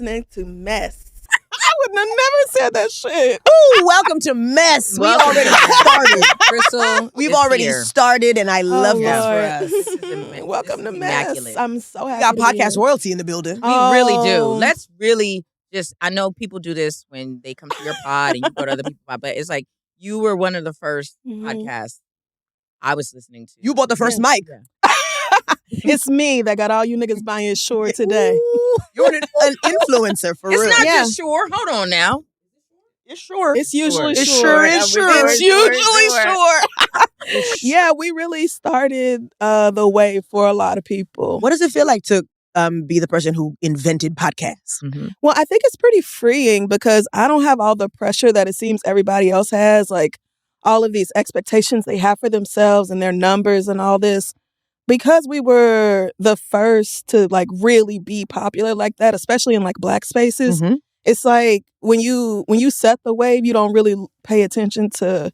listening to Mess. I would have never said that shit. Ooh, welcome to Mess. We already started. Crissle, We've already started, and I love this for us. Welcome to Mess. Immaculate. I'm so happy. We got podcast royalty in the building. We really do. Let's really just, I know people do this when they come to your pod and you go to other people's pod, but it's like you were one of the first podcasts I was listening to. You bought the first mic. Yeah. It's me that got all you niggas buying Shure today. Ooh, you're an influencer for real. It's not just Shure. Hold on now. It's Shure. It's usually It Shure. sure is Shure. It's usually Shure. Shure. Yeah, we really started the way for a lot of people. What does it feel like to be the person who invented podcasts? Mm-hmm. Well, I think it's pretty freeing because I don't have all the pressure that it seems everybody else has, like all of these expectations they have for themselves and their numbers and all this. Because we were the first to like really be popular like that, especially in like Black spaces, it's like when you set the wave, you don't really pay attention to,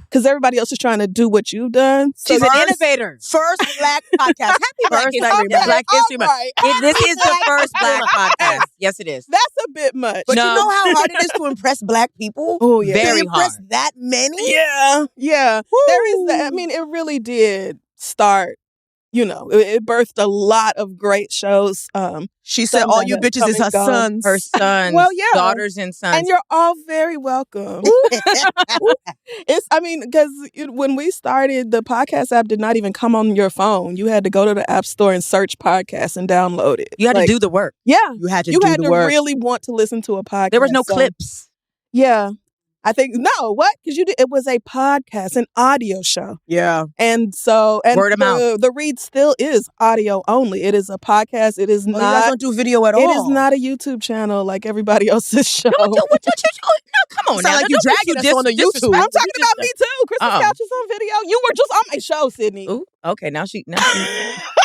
because everybody else is trying to do what you've done. So She's an innovator. First Black podcast. Happy Black History Month. This is the first Black podcast. Yes, it is. That's a bit much. But you know how hard it is to impress Black people? Oh, yeah. Very to impress hard. that many? Yeah. Woo. There is that. I mean, it really did start. You know, it birthed a lot of great shows. She said all you bitches is her sons. Her sons. Well, yeah. Daughters and sons. And you're all very welcome. Because when we started, the podcast app did not even come on your phone. You had to go to the app store and search podcasts and download it. You had to do the work. Yeah. You had to really want to listen to a podcast. There was no clips. Yeah. I think, no, what? Because it was a podcast, an audio show. Yeah. And so, word of mouth. The Read still is audio only. It is a podcast. It is not. You guys don't do video at all. It is not a YouTube channel like everybody else's show. No, come on now. Like you dragging us on the YouTube. I'm talking about me too. Crissle's Couch is on video. You were just on my show, Sydnee. Ooh, okay, now she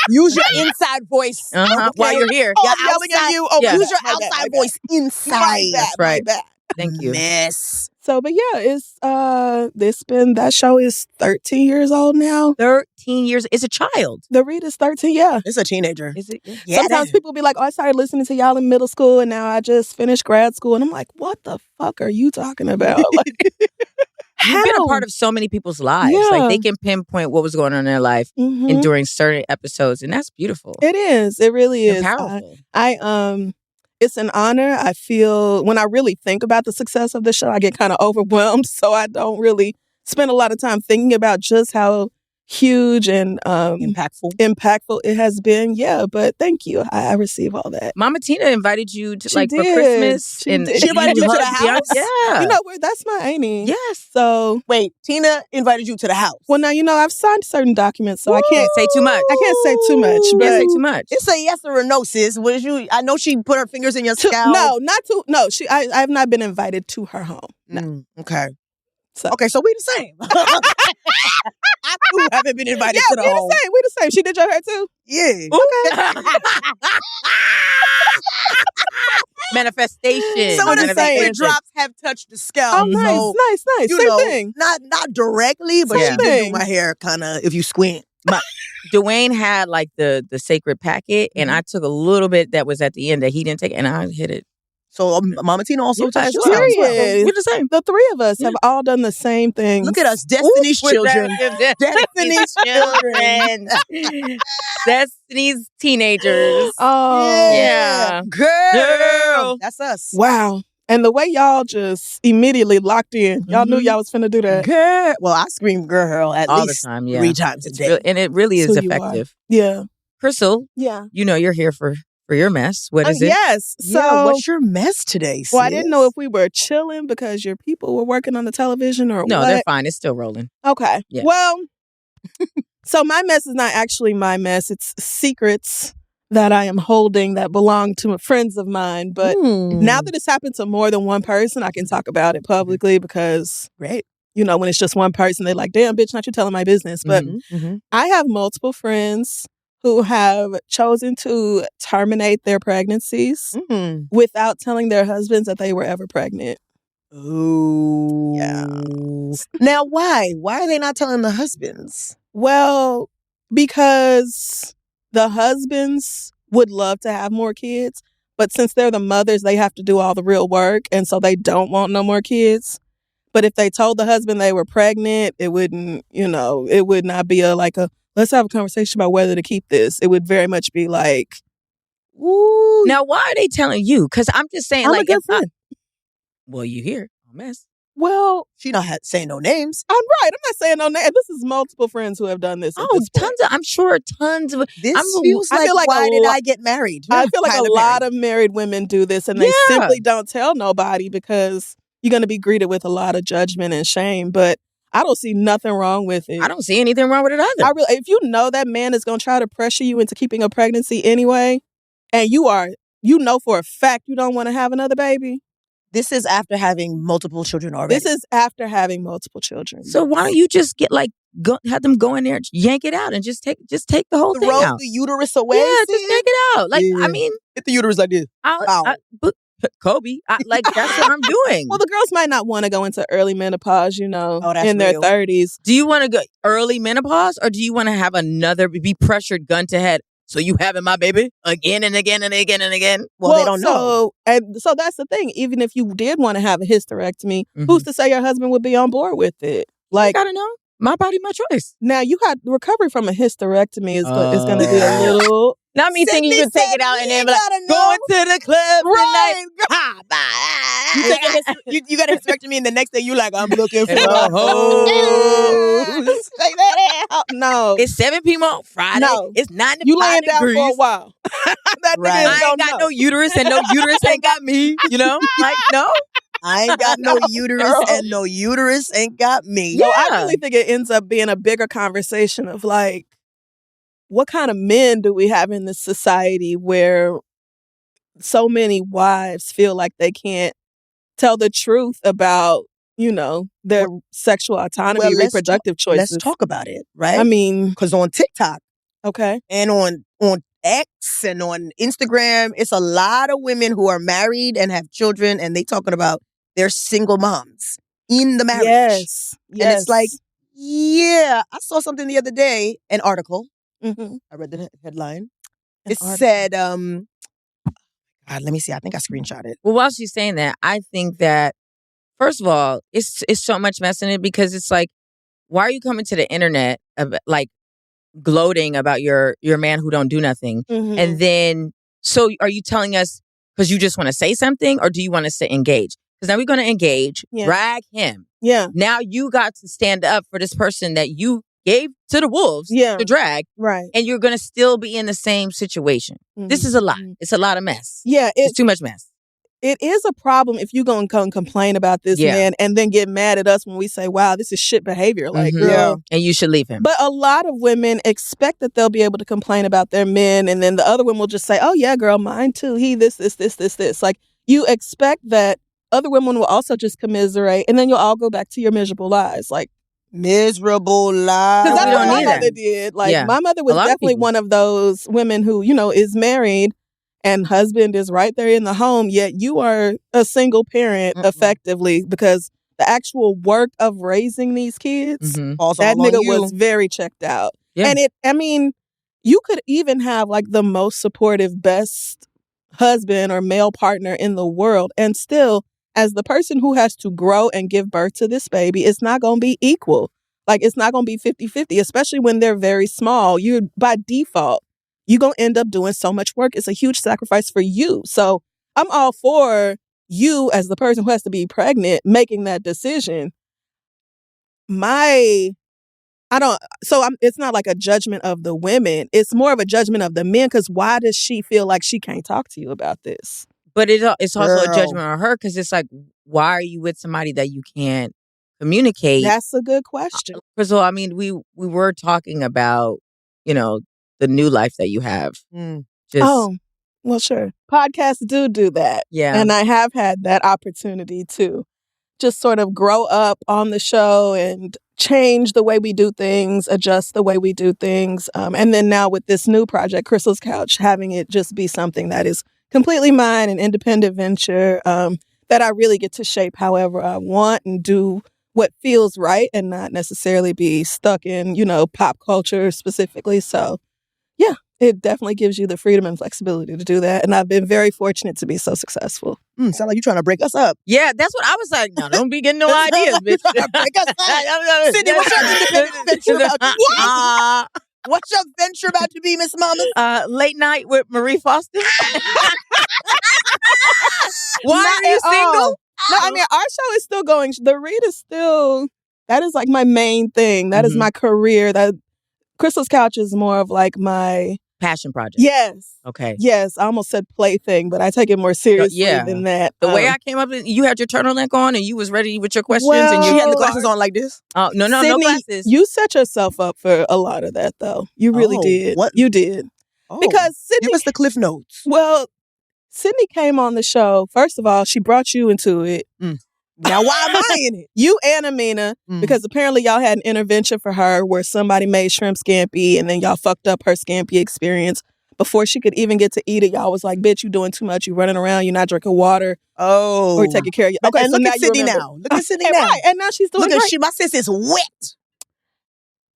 use your inside voice while you're here. Oh, I'm yelling at you. Oh, Yeah. Use your outside voice inside. That's right. My bad. Thank you. Mess. So, but yeah, that show is 13 years old now. 13 years. It's a child. The Read is 13, yeah. It's a teenager. Is it? Yeah, Sometimes people be like, oh, I started listening to y'all in middle school and now I just finished grad school. And I'm like, what the fuck are you talking about? Like, you've been a part of so many people's lives. Yeah. Like they can pinpoint what was going on in their life and during certain episodes. And that's beautiful. It is. It really is. Powerful. It's an honor. I feel when I really think about the success of the show, I get kind of overwhelmed. So I don't really spend a lot of time thinking about just how huge and impactful it has been. Yeah, but thank you. I receive all that. Mama Tina invited you to for did. Christmas. She and did. She invited you to the house? Yeah. You know, that's my auntie. Yes. So wait, Tina invited you to the house. Well, now I've signed certain documents, so I can't say too much. I can't say too much. But Can't say too much. It's a yes or a no, sis. I know she put her fingers in your scalp. No. I have not been invited to her home. No. Okay. So we the same. I too haven't been invited to the home. We the same. She did your hair too? Yeah. Okay. Manifestation. Some of the sacred drops have touched the scalp. Oh, nice, so, nice. Same thing. Not directly, but she did do my hair kind of if you squint. Dwayne had like the sacred packet, and I took a little bit that was at the end that he didn't take, and I hit it. So Mama Tina also touched well. We're the same. The three of us have all done the same thing. Look at us, Destiny's children. Destiny's children. Destiny's teenagers. Oh. Yeah. Girl. That's us. Wow. And the way y'all just immediately locked in. Y'all knew y'all was finna do that. Girl. Well, I scream girl at all least the time, 3 times a day. And it really is effective. Yeah. Crissle. Yeah. You're here for your mess. What is it? Yes. So what's your mess today, sis? Well, I didn't know if we were chilling because your people were working on the television or No, what. they're fine. It's still rolling. Okay. Yeah. Well, so my mess is not actually my mess. It's secrets that I am holding that belong to friends of mine. But now that it's happened to more than one person, I can talk about it publicly because, great. When it's just one person, they're like, damn, bitch, not you telling my business. But I have multiple friends who have chosen to terminate their pregnancies without telling their husbands that they were ever pregnant. Ooh. Yeah. Now, why? Why are they not telling the husbands? Well, because the husbands would love to have more kids, but since they're the mothers, they have to do all the real work, and so they don't want no more kids. But if they told the husband they were pregnant, it wouldn't, it would not be let's have a conversation about whether to keep this. It would very much be like, ooh. Now, why are they telling you? Because I'm just saying, I'm a good friend. Well, you hear a mess. Well, she not saying no names. I'm right. I'm not saying no names. This is multiple friends who have done this. I'm sure tons of. This feels like why did I get married? I feel like a lot of married women do this, and they simply don't tell nobody because you're going to be greeted with a lot of judgment and shame. But I don't see nothing wrong with it. I don't see anything wrong with it either. If you know that man is going to try to pressure you into keeping a pregnancy anyway, and you know for a fact you don't want to have another baby. This is after having multiple children already. This is after having multiple children. So why don't you just get have them go in there, yank it out, and just take the whole thing out. Throw the uterus away. Yeah, just take it out. I mean, hit the uterus like this. Kobe, that's what I'm doing. Well, the girls might not want to go into early menopause, in their 30s. Do you want to go early menopause, or do you want to have be pressured gun to head? So you having my baby again and again and again and again? Well, they don't know. So that's the thing. Even if you did want to have a hysterectomy, who's to say your husband would be on board with it? I gotta know. My body, my choice. Now, you got recovery from a hysterectomy is going to be a little... Not me thinking you can take it out and then be like, going to the club tonight. You got a hysterectomy and the next day you like, I'm looking for a hose. Take that out. No. It's 7 p.m. Friday. No. It's 95 You laying degrees. down for a while. I ain't got no uterus and no uterus ain't got me. No. I ain't got no uterus and no uterus ain't got me. So I really think it ends up being a bigger conversation of what kind of men do we have in this society where so many wives feel like they can't tell the truth about, their sexual autonomy, reproductive choices? Let's talk about it, right? I mean, because on TikTok, okay, and on X and on Instagram, it's a lot of women who are married and have children, and they talking about their single moms in the marriage. Yes. And it's like, I saw something the other day, an article. Mm-hmm. I read the headline. It said, God, let me see. I think I screenshot it. Well, while she's saying that, I think that, first of all, it's so much mess in it because it's like, why are you coming to the internet gloating about your man who don't do nothing? Mm-hmm. And then, so are you telling us because you just want to say something, or do you want us to engage? Because now we're going to engage, drag him. Yeah. Now you got to stand up for this person that you gave to the wolves to drag. Right. And you're going to still be in the same situation. Mm-hmm. This is a lot. It's a lot of mess. Yeah. It's too much mess. It is a problem if you go and come complain about this man and then get mad at us when we say, wow, this is shit behavior. Girl. And you should leave him. But a lot of women expect that they'll be able to complain about their men, and then the other women will just say, oh, yeah, girl, mine too. He this. Like, you expect that other women will also just commiserate, and then you'll all go back to your miserable lives. Miserable lives. Because that's what my mother did. My mother was definitely one of those women who, is married and husband is right there in the home, yet you are a single parent effectively, because the actual work of raising these kids, that nigga was very checked out. Yeah. And you could even have the most supportive, best husband or male partner in the world, and still, as the person who has to grow and give birth to this baby, it's not going to be equal. It's not going to be 50-50, especially when they're very small. You, by default, you're going to end up doing so much work. It's a huge sacrifice for you. So I'm all for you, as the person who has to be pregnant, making that decision. It's not like a judgment of the women. It's more of a judgment of the men, because why does she feel like she can't talk to you about this? But it's also a judgment on her, because it's like, why are you with somebody that you can't communicate? That's a good question. First of all, we were talking about, the new life that you have. Well, sure. Podcasts do that. Yeah. And I have had that opportunity to just sort of grow up on the show and change the way we do things, adjust the way we do things. And then now with this new project, Crissle's Couch, having it just be something that is completely mine, an independent venture that I really get to shape however I want and do what feels right, and not necessarily be stuck in, pop culture specifically. So, yeah, It definitely gives you the freedom and flexibility to do that. And I've been very fortunate to be so successful. Sound like you trying to break us up. Yeah, that's what I was like. No, don't be getting no ideas, bitch. Break us up. Sydnee, what's your independent venture about to be? What's your venture about to be, Miss Mama? Late night with Marie Faustin. Why are you single? No, I mean, our show is still going. The Read is still, that is like my main thing. That is my career. That Crissle's Couch is more of like my passion project. Yes. Okay. Yes. I almost said plaything, but I take it more seriously than that. The way I came up, you had your turtleneck on and you was ready with your questions. And she had the glasses on like this? Oh, no, Sydnee, no glasses. You set yourself up for a lot of that, though. You really did. What? You did. Oh. Because Sydnee... Give us the Cliff Notes. Well, Sydnee came on the show. First of all, she brought you into it. Now, why am I in it? You and Amina, because apparently y'all had an intervention for her where somebody made shrimp scampi and then y'all fucked up her scampi experience. Before she could even get to eat it, y'all was like, bitch, you doing too much. You running around. You're not drinking water. Oh. Or taking care of you. Okay, and so look now at Sydnee now. Look at Sydnee now. Right. And now she's doing great. My sis is wet.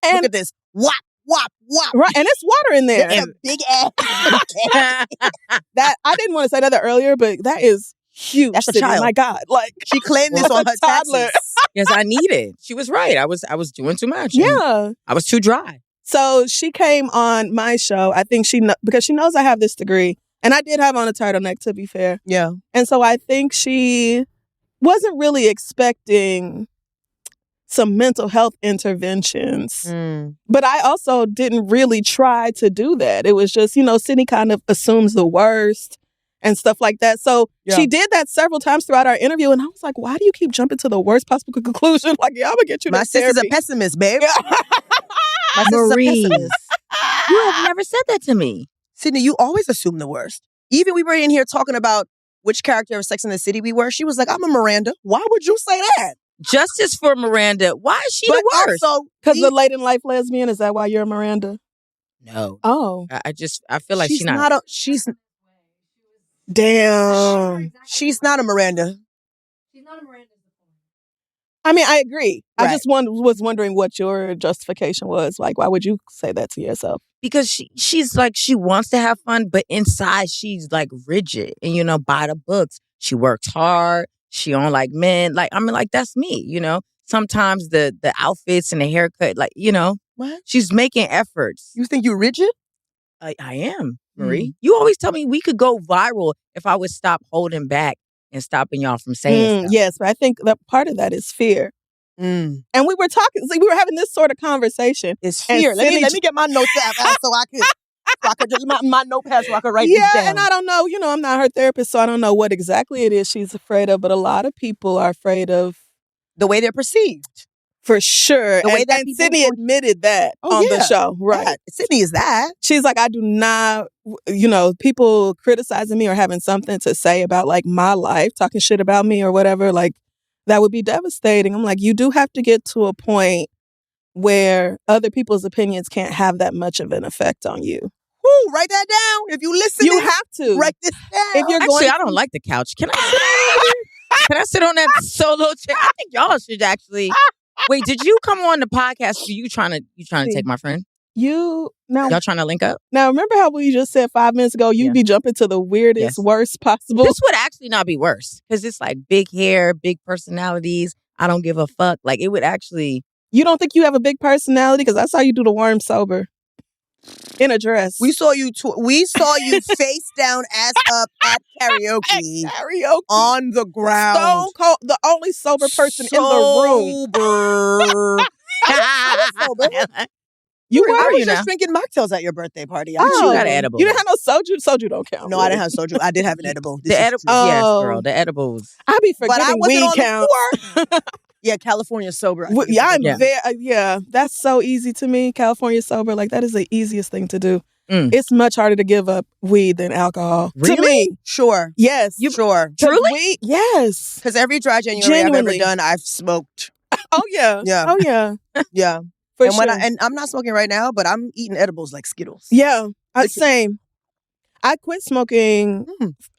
And look at this. Wop, wop, wop. Right, and it's water in there. It's a big ass. That I didn't want to say that earlier, but that is huge. That's a Sydnee. child. My God. Like she claimed this on her toddler. taxes. Yes, I need it. She was right. I was doing too much. Yeah. I was too dry. So she came on my show. I think because she knows I have this degree. And I did have on a turtleneck, to be fair. Yeah. And so I think she wasn't really expecting some mental health interventions. But I also didn't really try to do that. It was just, Sydnee kind of assumes the worst and stuff like that. So she did that several times throughout our interview. And I was like, why do you keep jumping to the worst possible conclusion? Like, I'm going to get you My sis is a pessimist, babe. My sis is a pessimist. You have never said that to me. Sydnee, you always assume the worst. Even we were in here talking about which character of Sex and the City we were. She was like, I'm a Miranda. Why would you say that? Justice for Miranda. Why is she the worst? Because the late in life lesbian, is that why you're a Miranda? No. Oh. I feel like she's not. Damn. She's not a Miranda. She's not a Miranda. I mean, I agree. Right. I just was wondering what your justification was. Like, why would you say that to yourself? Because she's like, she wants to have fun, but inside she's like rigid and, by the books. She works hard. She don't like men. Like, I mean, like, that's me, Sometimes the outfits and the haircut, like, What? She's making efforts. You think you're rigid? I am, Marie. You always tell me we could go viral if I would stop holding back and stopping y'all from saying stuff. Yes, but I think that part of that is fear. And we were talking, we were having this sort of conversation. It's fear. Let me get my notes out so I could just my notepad so I could write this down. Yeah, and I don't know, I'm not her therapist, so I don't know what exactly it is she's afraid of, but a lot of people are afraid of the way they're perceived. For sure. The way that and Sydnee admitted that on the show. Right. Yeah. Sydnee is that. She's like, I do not, people criticizing me or having something to say about like my life, talking shit about me or whatever, like that would be devastating. I'm like, you do have to get to a point where other people's opinions can't have that much of an effect on you. Woo, write that down. If you listen, you have to. Write this down. If you're actually, I don't like the couch. Can I sit on that solo chair? I think y'all should actually... Wait, did you come on the podcast? You trying to take my friend? Y'all trying to link up? Now, remember how we just said 5 minutes ago, you'd be jumping to the weirdest, worst possible? This would actually not be worse because it's like big hair, big personalities. I don't give a fuck. Like it would actually. You don't think you have a big personality? Because I saw you do the worm sober in a dress. We saw you face down, ass up at karaoke. On the ground. Stone cold, the only sober person in the room. Sober. You were? I was just drinking mocktails at your birthday party. You got an edible. You didn't have no soju? Soju don't count. No, I didn't have soju. I did have an edible. The edibles, yes, girl. The edibles. I be forgetting weed count. Yeah, California sober. Yeah, that's so easy to me. California sober, like that is the easiest thing to do. It's much harder to give up weed than alcohol. Really? To me. Sure. Yes. Sure. Truly? Yes. Because every dry January I've ever done, I've smoked. Oh, yeah. Yeah. Oh, yeah. Yeah. For sure. And I'm not smoking right now, but I'm eating edibles like Skittles. Yeah. Same. I quit smoking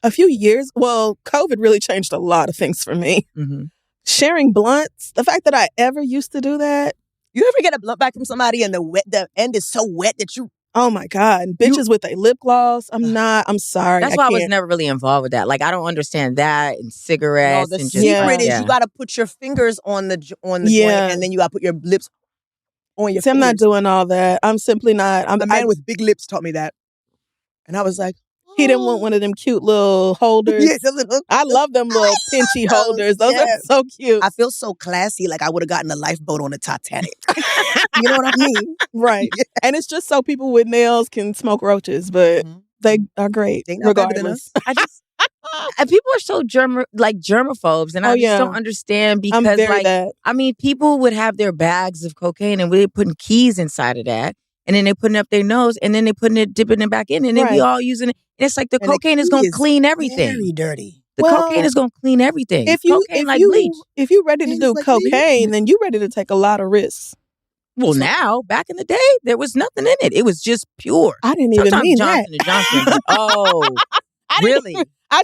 a few years. Well, COVID really changed a lot of things for me. Mm-hmm. Sharing blunts, the fact that I ever used to do that. You ever get a blunt back from somebody and the end is so wet that you Oh my God. Bitches with a lip gloss. I'm sorry. That's why I was never really involved with that. Like, I don't understand that and cigarettes. No, the and secret is yeah. you got to put your fingers on the joint, and then you got to put your lips on your See, fingers. I'm not doing all that. I'm simply not. A man with big lips taught me that. And I was like, he didn't want one of them cute little holders. Yeah, the little. I love them little pinchy holders. Those are so cute. I feel so classy, like I would have gotten a lifeboat on the Titanic. You know what I mean? Right. Yeah. And it's just so people with nails can smoke roaches, but they are great regardless. And people are so germaphobes, and I just don't understand because people would have their bags of cocaine and they're putting keys inside of that, and then they putting it up their nose, and then they dipping it back in, and then we all using it. And it's like the cocaine is going to clean everything. Very dirty. The cocaine is going to clean everything. Bleach. If you're ready to do cocaine, then you're ready to take a lot of risks. Well, now, back in the day, there was nothing in it. It was just pure. I didn't even mean Johnson & Johnson. Oh, really?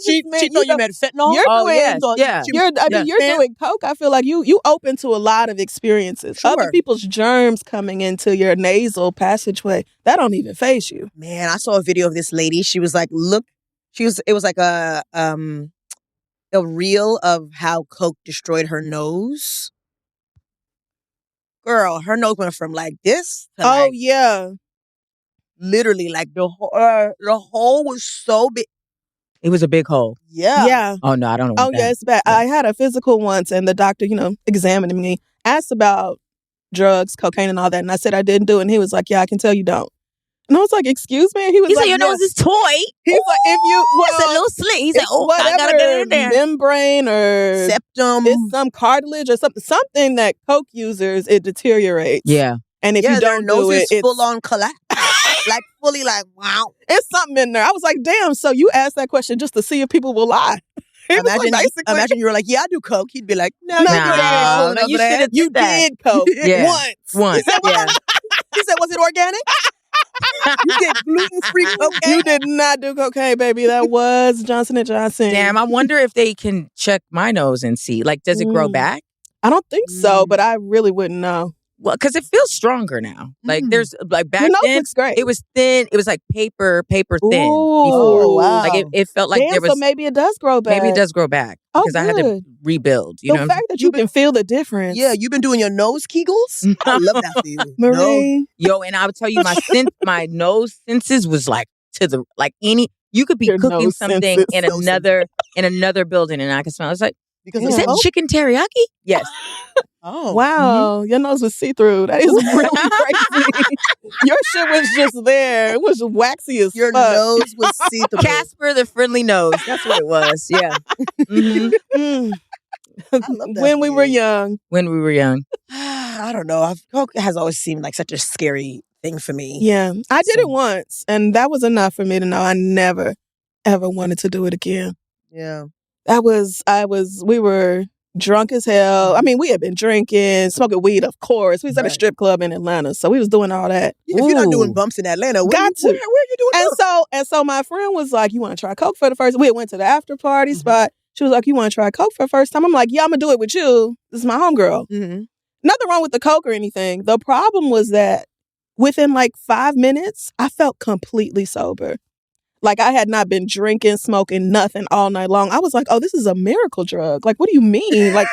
She thought you meant fentanyl? You're doing coke. I feel like you open to a lot of experiences. Sure. Other people's germs coming into your nasal passageway, that don't even faze you. Man, I saw a video of this lady. She was like, it was like a reel of how coke destroyed her nose. Girl, her nose went from like this to literally like the hole was so big. It was a big hole. Yeah. Oh, no, I don't know. Oh, yeah, it's bad. Yeah. I had a physical once, and the doctor, examining me, asked about drugs, cocaine, and all that. And I said I didn't do it. And he was like, yeah, I can tell you don't. And I was like, excuse me? And he was like, your nose is toy. He's like, if you, it's a little slit. He's like, I gotta get it in there. Membrane or septum. It's some cartilage or something that coke users, it deteriorates. Yeah. And if you don't do it, it's full on collapse. Like fully like, wow. It's something in there. I was like, damn, so you asked that question just to see if people will lie. Imagine you were like, yeah, I do coke. He'd be like, no, you did coke once. He said, was it organic? You did gluten-free cocaine? You did not do cocaine, baby. That was Johnson & Johnson. Damn, I wonder if they can check my nose and see. Like, does it grow back? I don't think so, but I really wouldn't know. Well, because it feels stronger now. Like there's like back then, great. It was thin. It was like paper thin before. Oh, wow. Like it felt like there was. So maybe it does grow back. Maybe it does grow back because I had to rebuild. You know, the fact that you can feel the difference. Yeah, you've been doing your nose Kegels. I love that for you, Marie. Yo, and I would tell you, my nose senses was like you could be cooking something in another building, and I could smell. It's like. Is that chicken teriyaki? Yes. Oh. Wow. Your nose was see-through. That is really crazy. Your shit was just there. It was waxy as Your fuck. nose was see-through. Casper the Friendly Nose. That's what it was. Yeah. Mm-hmm. I love that when we were young. I don't know. Coke has always seemed like such a scary thing for me. Yeah. I did it once, and that was enough for me to know I never, ever wanted to do it again. Yeah. We were drunk as hell. I mean, we had been drinking, smoking weed, of course. We was at a strip club in Atlanta, so we was doing all that. If you're not doing bumps in Atlanta, where are you doing bumps? And so my friend was like, you want to try coke for the first? We went to the after party spot. She was like, you want to try coke for the first time? I'm like, yeah, I'm going to do it with you. This is my homegirl. Nothing wrong with the coke or anything. The problem was that within like 5 minutes, I felt completely sober. Like, I had not been drinking, smoking, nothing all night long. I was like, oh, this is a miracle drug. Like, what do you mean? Like,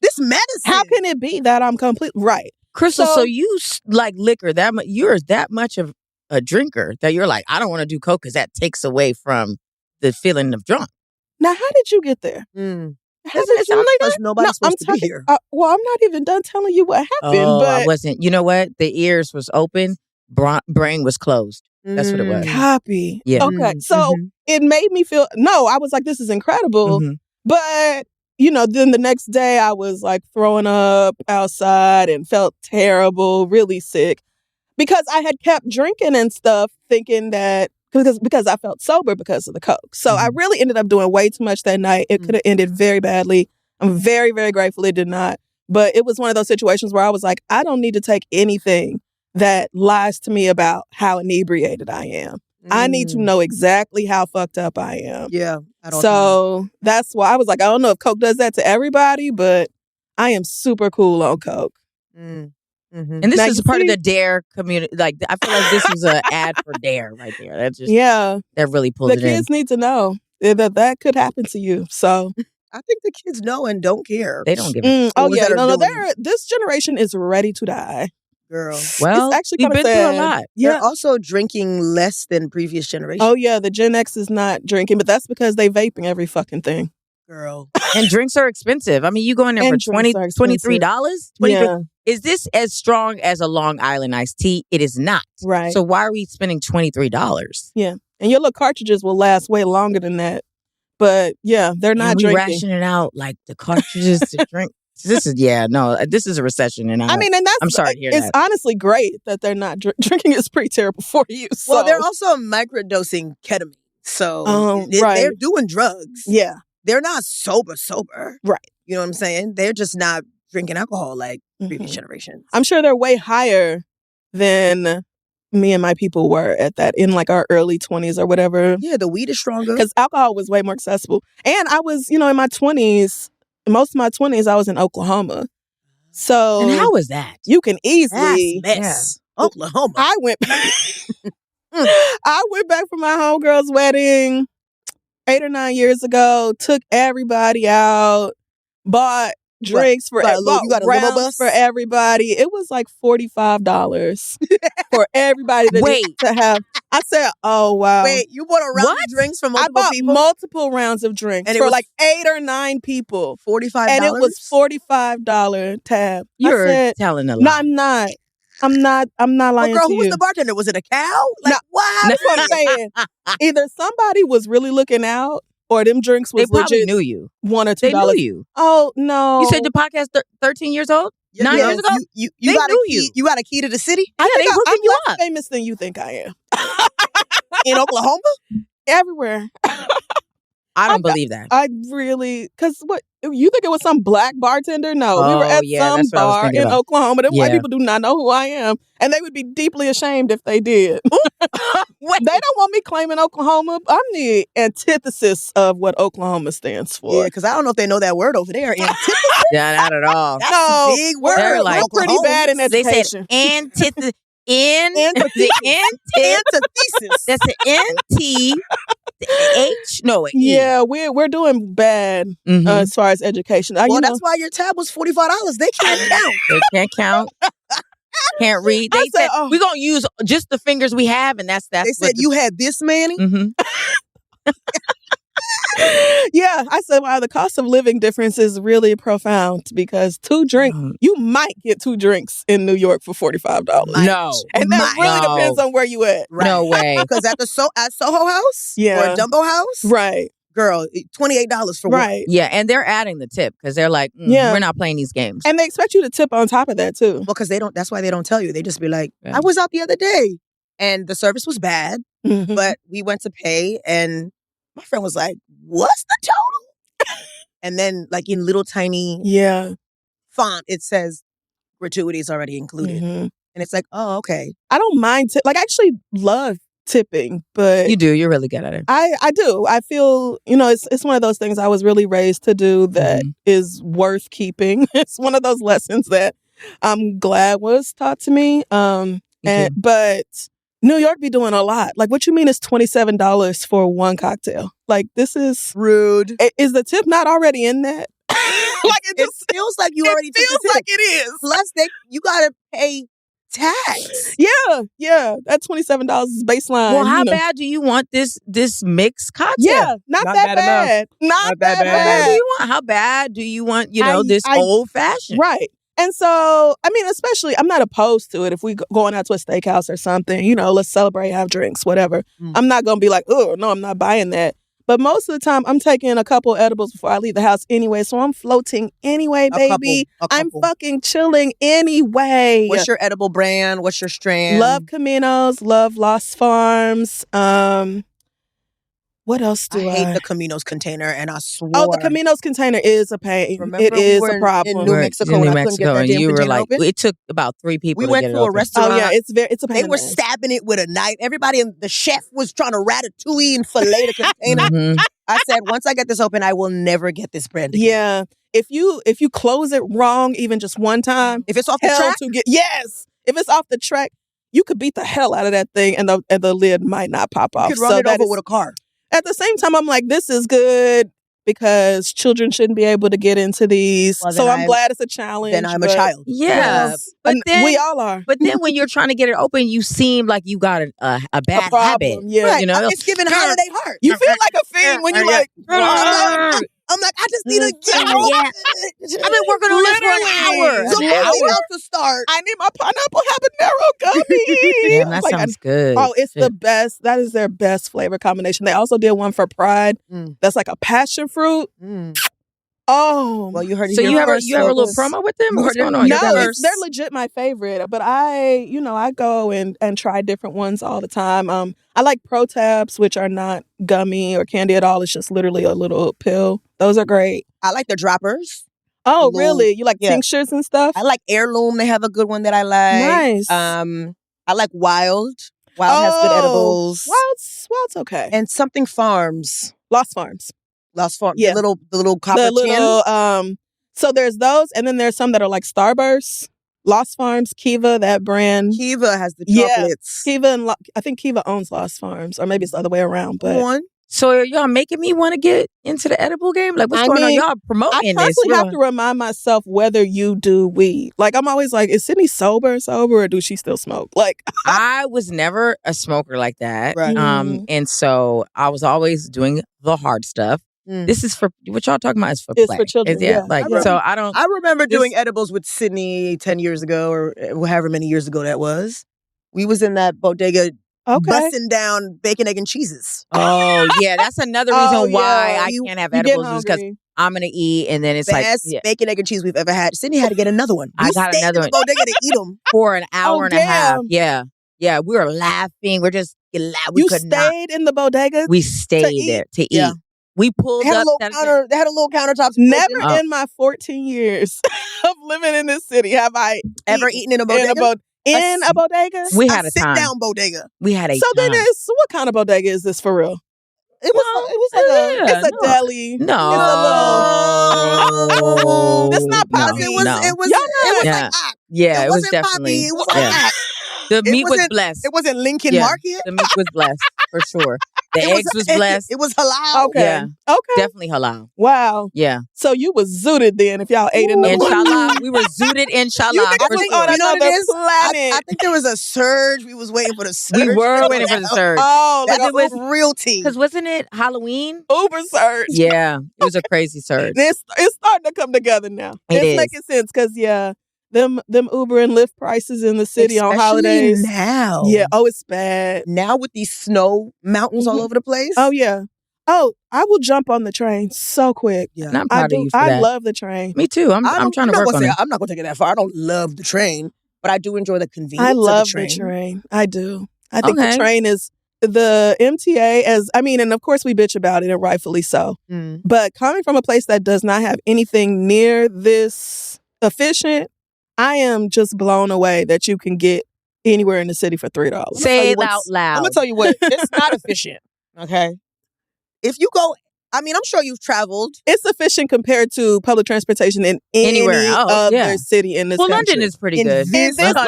this medicine. How can it be that I'm right? Crissle, so you like liquor that much? You're that much of a drinker that you're like, I don't want to do coke because that takes away from the feeling of drunk. Now, how did you get there? Doesn't it sound like that? Nobody's supposed to be here. Well, I'm not even done telling you what happened. Oh, but I wasn't. You know what? The ears was open. Brain was closed. That's what it was. Copy. Yeah. Okay. So it made me feel, I was like, this is incredible. But, then the next day I was like throwing up outside and felt terrible, really sick. Because I had kept drinking and stuff thinking that, because I felt sober because of the coke. So I really ended up doing way too much that night. It could have ended very badly. I'm very, very grateful it did not. But it was one of those situations where I was like, I don't need to take anything that lies to me about how inebriated I am. I need to know exactly how fucked up I am. Yeah. So that's why I was like, I don't know if coke does that to everybody, but I am super cool on coke. Mm-hmm. And this Now, is you part of see- the Dare community. Like, I feel like this is an ad for Dare right there. That's just, Yeah. that really pulled The it in. kids need to know that could happen to you. So, I think the kids know and don't care. They don't give a oh ones yeah, that are no, doing this generation is ready to die. Girl. Well, it's actually we've kind been of through a sad. lot. Yeah. They're also drinking less than previous generations. Oh yeah, the Gen X is not drinking, but that's because they vaping every fucking thing. Girl. And drinks are expensive. I mean, you go in there And for drinks are expensive. $23? Yeah, Is this as strong as a Long Island iced tea? It is not. right. So why are we spending $23? Yeah, and your little cartridges will last way longer than that. But yeah, they're not And we drinking. rationing out like the cartridges to drink. This is a recession. And I mean, and I'm sorry to hear it's that. honestly great that they're not drinking. Is pretty terrible for you. So. Well, they're also microdosing ketamine. So right. they're doing drugs. Yeah, They're not sober. right. You know what I'm saying? They're just not drinking alcohol like previous Mhm. generations. I'm sure they're way higher than me and my people were at that in like our early 20s or whatever. Yeah, the weed is stronger. Because alcohol was way more accessible. And I was, in my 20s, most of my 20s, I was in Oklahoma. So And how is that? you can easily. That's mess. Oklahoma. I went I went back for my homegirl's wedding 8 or 9 years ago, took everybody out, bought drinks for You got a limo rounds bus? for everybody. It was like $45 for everybody to have. I said, "Oh wow." Wait, you bought a round of drinks from I multiple bought people? multiple rounds of drinks And it for was like 8 or 9 people. $45? And it was $45 tab. You're I said, telling a "No, lie. I'm not. I'm not Well, lying girl, to who was you." the bartender? Was it a cow? Like, No, what? That's what I'm saying. Either somebody was really looking out or them drinks They was probably legit knew you. $1 or $2. They knew you. Oh, no. You said the podcast 13 years old? 9 Yo, years ago? You They got knew a key. you. You got a key to the city I Yeah, think they hooking I'm you less up. famous than you think I am. in Oklahoma? Everywhere. I don't believe that. I really, because what, you think it was some black bartender? No, we were Oh, at yeah, some that's what I was bar thinking in about. Oklahoma. Them white Yeah. people do not know who I am. And they would be deeply ashamed if they did. Wait. They don't want me claiming Oklahoma. I'm the antithesis of what Oklahoma stands for. Yeah, because I don't know if they know that word over there. Antithesis? Yeah, not at all. That's No, a big we're, word. They're like- we're pretty bad in They education. said antithesis. Antithesis. Antithesis. That's an N-T, H. No, an E. Yeah, we're doing bad Mhm. as far as education. Well, that's why your tab was $45. They can't count. They can't count. Can't read. I They said, said, oh. we're going to use just the fingers we have, and that's They said you had this many. Mm-hmm. Yeah, I said, wow, the cost of living difference is really profound because 2 drinks, you might get 2 drinks in New York for $45. No. And that really No. depends on where you at. Right. No way. Because at Soho House Yeah. or Dumbo House, Right, girl, $28 for one. right. Yeah, and they're adding the tip because they're like, Yeah. we're not playing these games. And they expect you to tip on top of that too. Well, because they don't. That's why they don't tell you. They just be like, Yeah. I was out the other day, and the service was bad, Mhm. but we went to pay, and my friend was like, "What's the total?" And then, like in little tiny Yeah. font, it says gratuities already included, Mhm. and it's like, oh, okay. I don't mind I actually love tipping, but You do. You're really good at it. I do. I feel, it's one of those things I was really raised to do that is worth keeping. It's one of those lessons that I'm glad was taught to me. But New York be doing a lot. Like, what you mean is $27 for one cocktail? Like, this is Rude. Is the tip not already in that? Like, it It just feels like you already took feels the tip. like it is. Plus, you gotta pay tax. Yeah. That $27 is baseline. Well, how bad do you want this mixed cocktail? Yeah, not that bad enough. bad. Not that How bad do bad. you want? How bad do you want, this I- old fashioned? Right. And so, I mean, especially, I'm not opposed to it. If we going out to a steakhouse or something, let's celebrate, have drinks, whatever. I'm not going to be like, oh, no, I'm not buying that. But most of the time, I'm taking a couple edibles before I leave the house anyway. So I'm floating anyway, baby. A I'm couple. fucking chilling anyway. What's your edible brand? What's your strand? Love Caminos, love Lost Farms. What else do I hate the Caminos container, and I swore. Oh, the Caminos container is a pain. Remember It we is were a in problem. New Mexico, and I couldn't get that and damn you were container like, open? it took about 3 people We to went get it to a open. restaurant. Oh yeah, it's a pain. They in were the ass. stabbing it with a knife. Everybody, the chef was trying to ratatouille and fillet the container. Mhm. I said, once I get this open, I will never get this brand again. Yeah. If you close it wrong, even just one time, if it's off the track, if it's off the track, you could beat the hell out of that thing, and the lid might not pop off. You could run it over with a car. At the same time, I'm like, this is good because children shouldn't be able to get into these. Well, so I'm glad it's a challenge. Then I'm a child. Yeah. Yes. But then we all are. But then when you're trying to get it open, you seem like you got a bad habit. Yeah. Right. You know, it's giving holiday heart. You feel like a fiend when you're like, I'm like, I just need to get it. I've been working on this for an hour. So about to start. I need my pineapple habanero gummy. Damn, that sounds good. Oh, it's the best. That is their best flavor combination. They also did one for Pride. That's like a passion fruit. Oh, well, you heard it. So here you have a little promo with them? What's going on? No, they're legit my favorite. But I go and try different ones all the time. I like Pro Tabs, which are not gummy or candy at all. It's just literally a little pill. Those are great. I like the droppers. Oh, really? You like tinctures and stuff? I like Heirloom. They have a good one that I like. Nice. I like Wild. Wild has good edibles. Wild's okay. And something Farms. Lost Farms. Yeah. The little copper tin. So there's those, and then there's some that are like Starburst. Lost Farms, Kiva, that brand. Kiva has the chocolates. Kiva and I think Kiva owns Lost Farms, or maybe it's the other way around. But so are y'all making me want to get into the edible game? Like, what's going on? Y'all promoting this? I personally have to remind myself whether you do weed. Like, I'm always like, is Sydnee sober, or do she still smoke? Like, I was never a smoker like that. Right. And so I was always doing the hard stuff. This is for what y'all talking about is for it's play. for children. I remember doing edibles with Sydnee 10 years ago or however many years ago that was. We was in that bodega busting down bacon, egg, and cheeses. Oh, yeah. That's another reason why I can't have edibles is because I'm going to eat and then it's best bacon, egg, and cheese we've ever had. Sydney had to get another one. I got another one. Bodega to eat them. For an hour and a half. Yeah. Yeah. We were laughing. We're just we could stayed in the bodega? We stayed there to eat. Yeah. We pulled up. They had a little countertop. Never in my 14 years of living in this city have I ever eaten in a bodega. In a bodega? We had a time. Sit-down bodega. We had a time. So then what kind of bodega is this for real? It was like it's a deli. No. It's a little... It's not poppy. It was like yeah, it was wasn't definitely. Poppy. It was like the meat was blessed. It wasn't Lincoln Market. The meat was blessed for sure. The eggs was blessed. It was halal. Okay. Yeah. Okay. Definitely halal. Wow. Yeah. So you was zooted then if y'all ate in the Inshallah. We were zooted inshallah. You was on another planet. I think there was a surge. We was waiting for the surge. We were waiting for the surge. Oh, like it was real tea. Because wasn't it Halloween? Uber surge. Yeah. It was a crazy surge. It's starting to come together now. It's making sense because them Uber and Lyft prices in the city especially on holidays now. Yeah. Oh, it's bad now with these snow mountains all over the place. Oh yeah. Oh, I will jump on the train so quick. Yeah, and I'm proud of you for that. I love the train. Me too. I'm trying to work on it. I'm not going to take it that far. I don't love the train, but I do enjoy the convenience. I love of the train. I do. I think the train is the MTA and of course we bitch about it and rightfully so. But coming from a place that does not have anything near this efficient, I am just blown away that you can get anywhere in the city for $3. Say it out loud. I'm going to tell you what, it's not efficient, okay? If you go, I'm sure you've traveled. It's efficient compared to public transportation in anywhere other city in this country. Well, London is pretty good. In this country.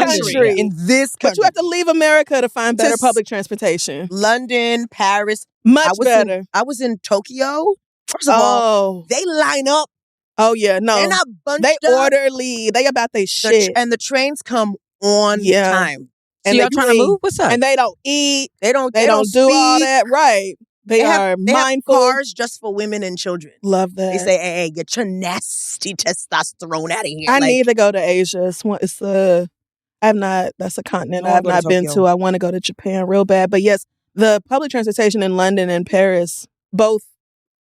But you have to leave America to find better public transportation. London, Paris. Much better. I was in Tokyo. First of all, they line up. Oh, yeah. No. They're not bunched up. They orderly. They about their shit. And the trains come on time. And y'all trying to move? What's up? And they don't eat. They don't do all that. Right. They are mindful. Have cars just for women and children. Love that. They say, hey, get your nasty testosterone out of here. I need to go to Asia. That's a continent I have not been to. I want to go to Japan real bad. But yes, the public transportation in London and Paris, both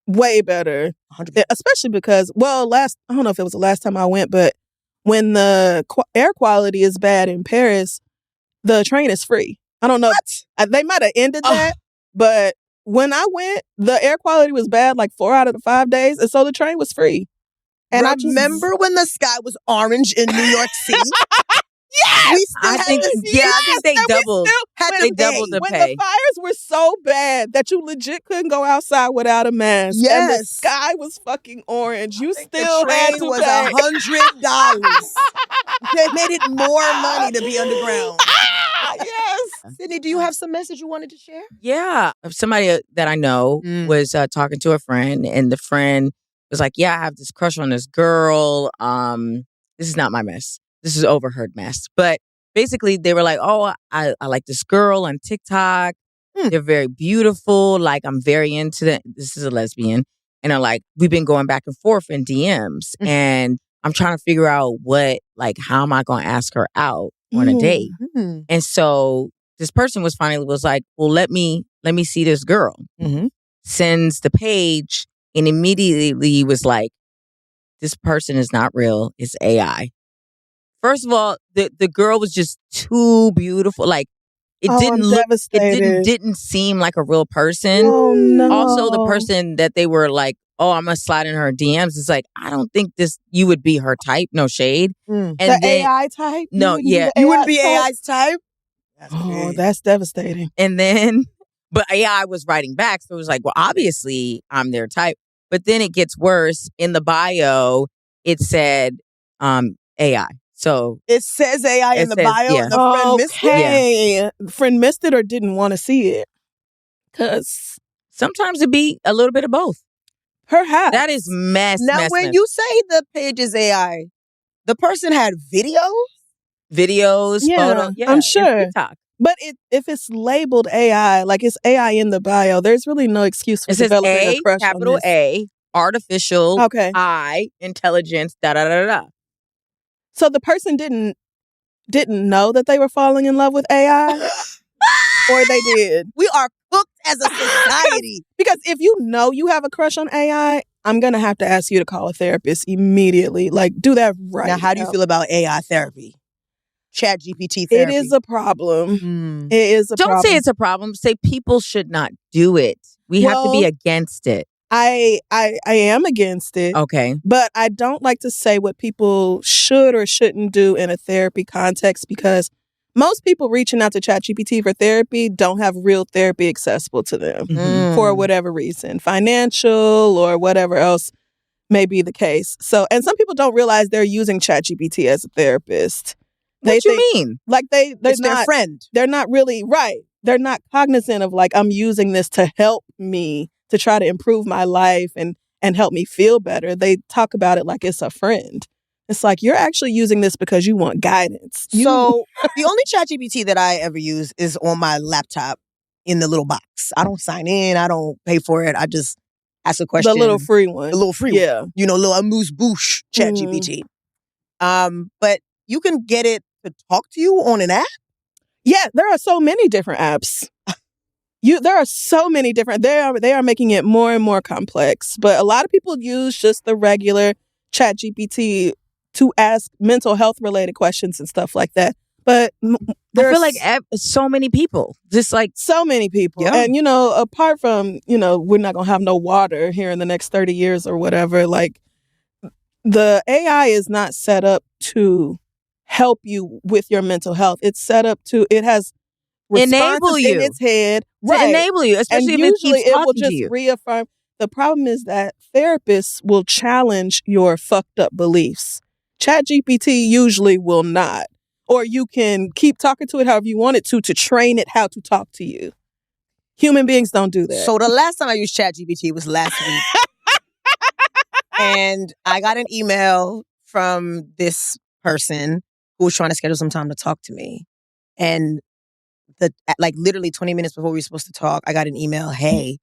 way better. 100%. Especially because, I don't know if it was the last time I went, but when the air quality is bad in Paris, the train is free. I don't know. What? They might have ended that, but when I went, the air quality was bad like 4 out of the 5 days, and so the train was free. And remember when the sky was orange in New York City? Yes! We still I had think, this. I think they doubled. They doubled the when pay. the fires were so bad that you legit couldn't go outside without a mask. Yes. And the sky was fucking orange. You still the had train to was pay. $100. They made it more money to be underground. Yes. Sydnee, do you have some message you wanted to share? Yeah. Somebody that I know was talking to a friend, and the friend was like, yeah, I have this crush on this girl. This is not my mess. This is overheard mess. But basically, they were like, oh, I like this girl on TikTok. They're very beautiful. Like, I'm very into them. This is a lesbian. And they're like, we've been going back and forth in DMs. And I'm trying to figure out how am I going to ask her out on a date? And so this person was like, well, let me see this girl. Sends the page and immediately was like, this person is not real. It's AI. First of all, the girl was just too beautiful. Like, it didn't seem like a real person. Oh, no. Also, the person that they were like, oh, I'm gonna slide in her DMs. It's like, I don't think you would be her type. No shade. And the then, AI type? No, you wouldn't be AI's type? That's devastating. And then, but AI was writing back. So it was like, well, obviously I'm their type. But then it gets worse. In the bio, it said AI. So it says AI in the bio, and the friend missed it? Yeah. The friend missed it or didn't want to see it. Because sometimes it be a little bit of both. Perhaps. That is mess. Now, when you say the page is AI, the person had videos, photos. Yeah, I'm sure. TikTok. But if it's labeled AI, like it's AI in the bio, there's really no excuse for developing a crush capital on this. A, artificial, okay. I, intelligence, da-da-da-da-da. So the person didn't know that they were falling in love with AI? Or they did? We are cooked as a society. Because if you know you have a crush on AI, I'm going to have to ask you to call a therapist immediately. Like, do that right now. How do you feel about AI therapy? ChatGPT therapy. It is a problem. It is a problem. Don't say it's a problem. Say people should not do it. We have to be against it. I am against it. Okay. But I don't like to say what people should or shouldn't do in a therapy context because most people reaching out to ChatGPT for therapy don't have real therapy accessible to them for whatever reason, financial or whatever else may be the case. So, and some people don't realize they're using ChatGPT as a therapist. What do you mean? Like they're it's not their friend. They're not really right. They're not cognizant of like, I'm using this to help me to try to improve my life and help me feel better. They talk about it like it's a friend. It's like, you're actually using this because you want guidance. So the only ChatGPT that I ever use is on my laptop in the little box. I don't sign in. I don't pay for it. I just ask a question. The little free one. The little free one. You know, little amuse-bouche ChatGPT. But you can get it to talk to you on an app? Yeah, there are so many different apps. There are so many different. They are making it more and more complex. But a lot of people use just the regular ChatGPT to ask mental health related questions and stuff like that. But I feel like so many people, just like so many people. Yeah. And, apart from, we're not going to have no water here in the next 30 years or whatever. Like the AI is not set up to help you with your mental health. It's set up to, it has enable you in its head. To enable you, especially and if usually it keeps will talking just to you. reaffirm. The problem is that therapists will challenge your fucked up beliefs. ChatGPT usually will not. Or you can keep talking to it however you want it to train it how to talk to you. Human beings don't do that. So the last time I used ChatGPT was last week. And I got an email from this person who was trying to schedule some time to talk to me. And literally 20 minutes before we were supposed to talk, I got an email, hey,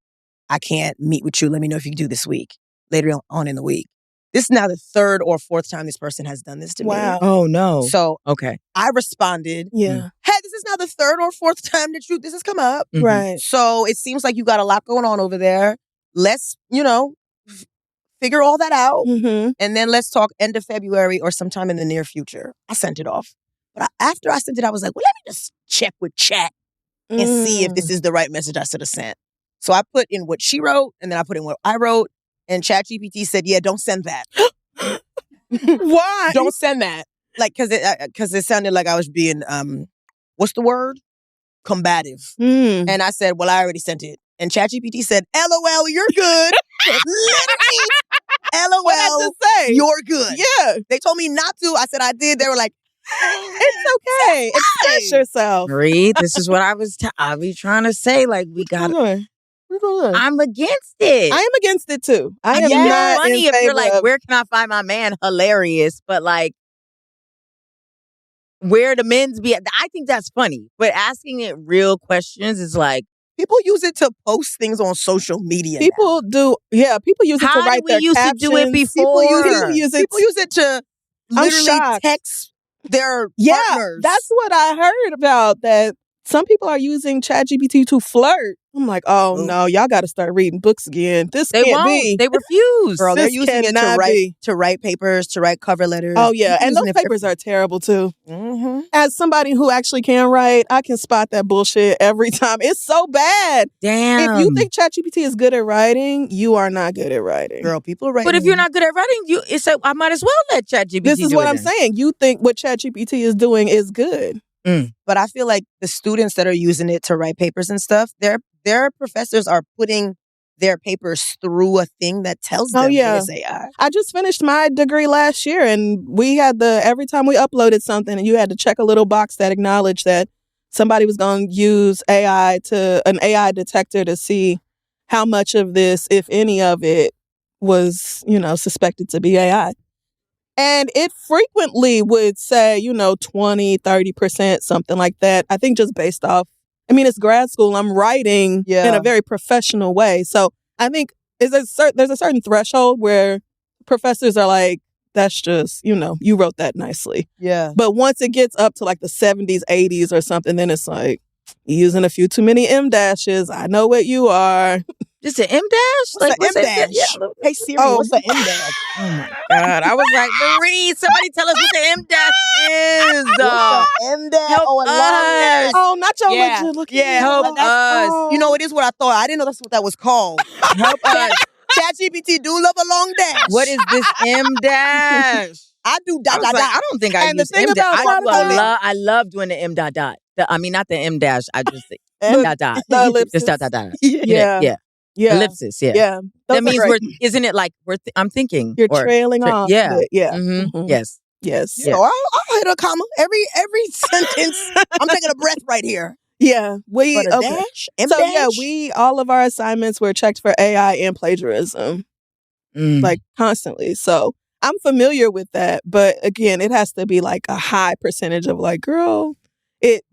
I can't meet with you. Let me know if you can do this week, later on in the week. This is now the third or fourth time this person has done this to me. Wow. Oh, no. So okay, I responded, yeah, hey, this is now the third or fourth time that this has come up. Mm-hmm. Right. So it seems like you got a lot going on over there. Let's, figure all that out. Mm-hmm. And then let's talk end of February or sometime in the near future. I sent it off. But after I sent it, I was like, well, let me just check with chat and see if this is the right message I should have sent. So I put in what she wrote, and then I put in what I wrote, and ChatGPT said, yeah, don't send that. Why? Don't send that. like, because it sounded like I was being, what's the word? Combative. And I said, well, I already sent it. And ChatGPT said, LOL, you're good. Literally, LOL, you're good. Yeah. They told me not to. I said I did. They were like, it's okay. Express yourself. Marie, this is what I be trying to say. Like, we got I'm against it. I am against it too. I am it's not funny in if you're favor like, of- where can I find my man? Hilarious. But like, where the men's be at? I think that's funny. But asking it real questions is like, people use it to post things on social media. People do, people use it to how write did we their used captions. to do it before? People use it to literally text their partners. That's what I heard about, that some people are using ChatGPT to flirt. I'm like, oh no, y'all got to start reading books again. This They can't won't. be. They refuse. Girl, they're This using it to write papers, to write cover letters. Oh yeah, People and using those it for papers are terrible too. Mm-hmm. As somebody who actually can write, I can spot that bullshit every time. It's so bad. Damn. If you think ChatGPT is good at writing, you are not good at writing. Girl, people are writing. But if you're not good at writing, I might as well let ChatGPT This is do what it I'm then. saying. You think what ChatGPT is doing is good. But I feel like the students that are using it to write papers and stuff, their professors are putting their papers through a thing that tells them that it's AI. I just finished my degree last year, and we had every time we uploaded something, and you had to check a little box that acknowledged that somebody was going to use an AI detector to see how much of this, if any of it, was, suspected to be AI. And it frequently would say, 20, 30%, something like that. I think just based off, it's grad school. I'm writing in a very professional way. So I think there's a certain threshold where professors are like, that's just, you wrote that nicely. Yeah. But once it gets up to like the 70s, 80s or something, then it's like, you're using a few too many M dashes. I know what you are. Just an M dash? What's an M dash? Yeah. Hey Siri, what's an M dash? Oh my God. I was like, Marie, somebody tell us what the M dash is. What's an M dash? Help A long dash? us. Oh, not your Yeah. legit looking. Yeah, help us. You know, it is what I thought. I didn't know that's what that was called. Help us. ChatGPT do love a long dash. What is this M dash? I do I was like, I don't think I And the use thing M dash. about I love doing the M dot dot. Not the M dash. I just think The- dot dot. the ellipsis. Just dot dot dot. Yeah. Yeah. Yeah. Ellipsis. Yeah. Yeah. That means isn't it like I'm thinking. you're or trailing off. Yeah. But yeah. Mhm. Mhm. Yes. Yes. You know, I'll hit a comma every sentence. I'm taking a breath right here. Yeah. We But a dash, M So dash. all of our assignments were checked for AI and plagiarism, like constantly. So I'm familiar with that, but again, it has to be like a high percentage of like, girl,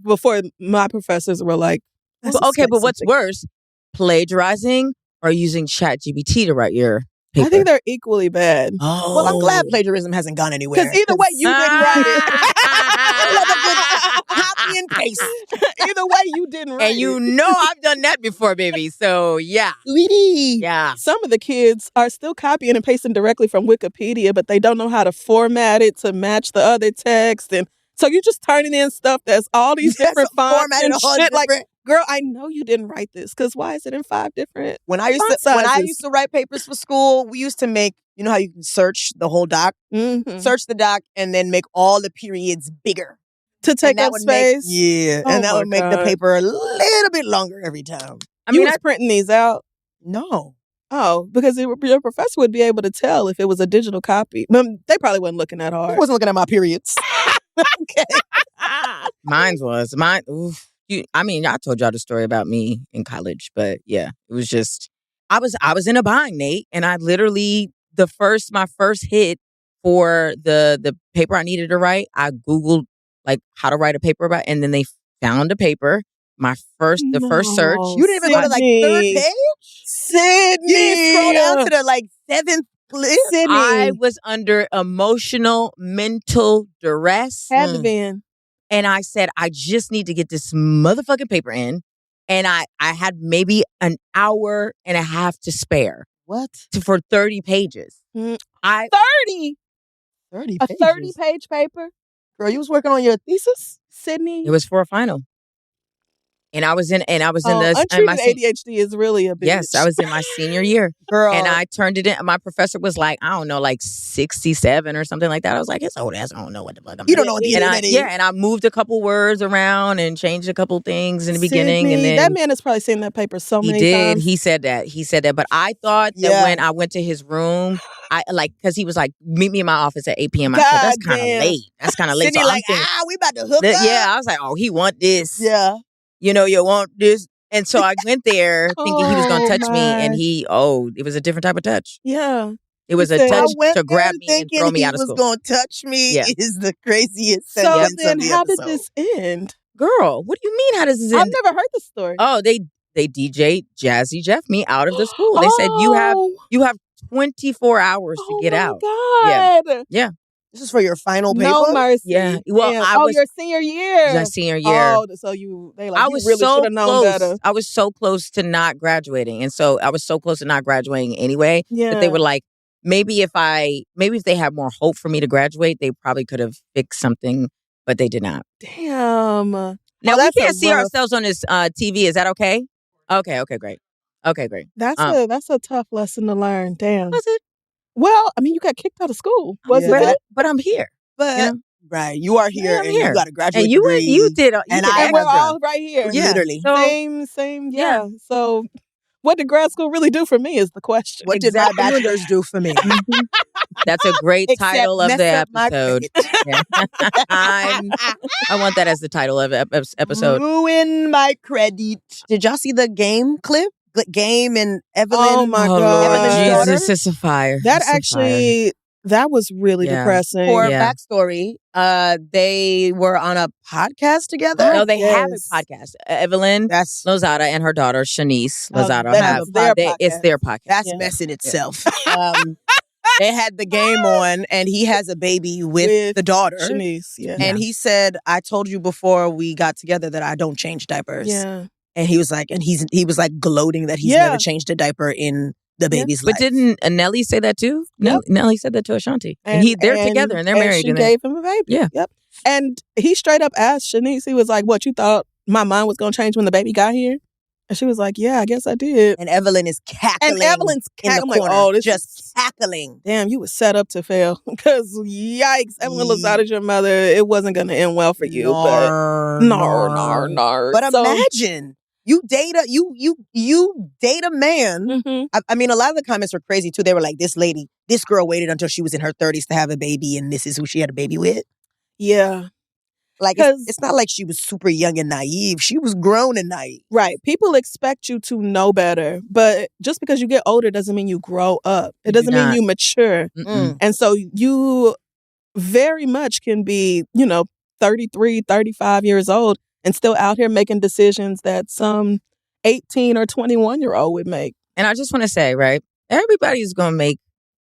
before my professors were like, Okay, but what's worse, plagiarizing or using ChatGPT to write your paper? I think they're equally bad. Oh. Well, I'm glad plagiarism hasn't gone anywhere. Because either way, you didn't write it. Copy and paste. Either way, you didn't write And you know I've done that before, baby. So yeah. Sweetie. Yeah. Some of the kids are still copying and pasting directly from Wikipedia, but they don't know how to format it to match the other text. And so you're just turning in stuff that's all these different fonts formatted and all shit. Like, different. girl, I know you didn't write this, because why is it in 5 different When I font sizes? used to write papers for school, we used to make, you know how you can search the whole doc? Mhm. Search the doc and then make all the periods bigger. To take And that up would space? and Oh that my would make the God. paper a little bit longer every time. You was printing these out? No. Oh, because your professor would be able to tell if it was a digital copy. They probably wasn't looking that I hard. wasn't looking at my periods. Okay. Mine. Oof. I told y'all the story about me in college, but yeah, it was just I was in a bind, Nate, and I literally my first hit for the paper I needed to write, I Googled like how to write a paper about, and then they found a paper. The first search. You didn't even go to like third page? Sydnee. You didn't scroll down to the like 7th clip? I was under emotional, mental duress. Had to been. And I said, I just need to get this motherfucking paper in. And I had maybe an hour and a half to spare. What? For 30 pages. 30? 30 A pages? 30-page paper? Girl, you was working on your thesis? Sydnee? It was for a final. And I was in untreated ADHD is really a bitch. Yes, I was in my senior year. Girl. And I turned it in. My professor was like, I don't know, like 67 or something like that. I was like, it's old ass. I don't know what the fuck I'm You don't know what the and internet is. Yeah, and I moved a couple words around and changed a couple things in the beginning. And Sydnee, then that man has probably seen that paper so many times. He said that. But I thought that when I went to his room, because he was like, meet me in my office at 8 p.m. I said, that's kind of late. That's kind of late. Sydnee So like, we about to hook up. Yeah, I was like, oh, he want this. Yeah. You want this. And so I went there thinking he was going to touch me. And it was a different type of touch. Yeah. It was a touch to grab me and throw me out of school. He was going to touch me is the craziest So sentence then of the how episode. did this end? Girl, what do you mean? How does this end? I've never heard the story. Oh, they DJ'd Jazzy Jeff me out of the school. They said, you have 24 hours to get out. Oh my God. Yeah. This is for your final paper? No mercy. Yeah. Well, your senior year. My senior year. Oh, so I was really so should have known close. better. I was so close to not graduating. And so I was so close to not graduating anyway. Yeah. That they were like, maybe if they had more hope for me to graduate, they probably could have fixed something, but they did not. Damn. Now we can't see ourselves on this TV. Is that okay? Okay, great. Okay, great. That's a tough lesson to learn. Damn. Was it? Well, I mean, you got kicked out of school. Was it? But I'm here. But right, you are here, and you got a graduate and degree. You did, and we're all right here. Yeah. Literally, same. Yeah. So, what did grad school really do for me is the question. What did my bachelor's do for me? That's a great title of the episode. I want that as the title of episode. Ruin my credit. Did y'all see the game clip? Game and Evelyn. Oh my God. Jesus, it's a fire. That was really depressing. For backstory, they were on a podcast together. No, they have a podcast. Evelyn Lozada and her daughter Shanice Lozada have it's their podcast. That's mess in itself. They had the game on, and he has a baby with the daughter, Shanice. Yeah, and he said, "I told you before we got together that I don't change diapers." Yeah, and he was like, he was like gloating that he's never changed a diaper in the baby's life. But didn't Nelly say that too? Yep. Nelly said that to Ashanti. And they're together and they're married. She gave him a baby. Yeah. Yep. And he straight up asked Shanice, he was like, what, you thought my mind was going to change when the baby got here? And she was like, yeah, I guess I did. And Evelyn is cackling. And Evelyn's cackling. Like, oh, this just cackling. Damn, you was set up to fail. Because, yikes, Evelyn Lozada's your mother. It wasn't going to end well for you. But imagine. You date a man. Mm-hmm. I mean, a lot of the comments were crazy too. They were like, this girl waited until she was in her 30s to have a baby, and this is who she had a baby with. Yeah. Like, it's not like she was super young and naive. She was grown and naive. Right. People expect you to know better, but just because you get older doesn't mean you grow up. It doesn't mean you mature. Mm-mm. And so you very much can be, 33, 35 years old and still out here making decisions that some 18 or 21-year-old would make. And I just want to say, right, everybody's going to make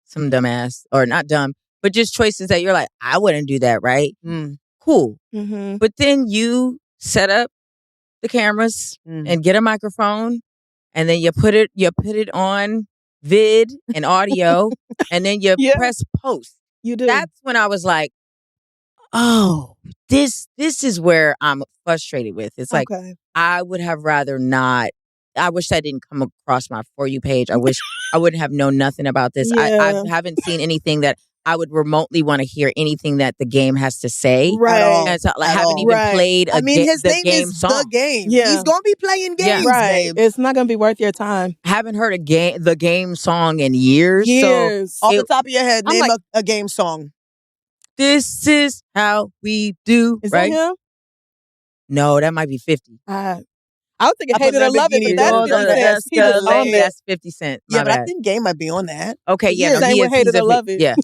some dumbass, or not dumb, but just choices that you're like, I wouldn't do that, right? Cool. Mm-hmm. But then you set up the cameras and get a microphone, and then you put it on vid and audio, and then you press post. You do. That's when I was like, oh, this is where I'm frustrated with. It's like, I would have rather not. I wish that didn't come across my For You page. I wish I wouldn't have known nothing about this. I haven't seen anything that I would remotely want to hear anything that the game has to say. Right. And so, I haven't even played his name game is song. The Game. Yeah. He's going to be playing games, right. babe. It's not going to be worth your time. Haven't heard the game song in years. Years. So off the top of your head, name a game song. This is how we do. Is right? that him? No, that might be 50. I was thinking Hate It or Love It, but that's 50 Cent. He was on that. That's 50 Cent. Yeah, but I think Game might be on that. Okay, yeah. Same with Hate It or Love It. Yeah.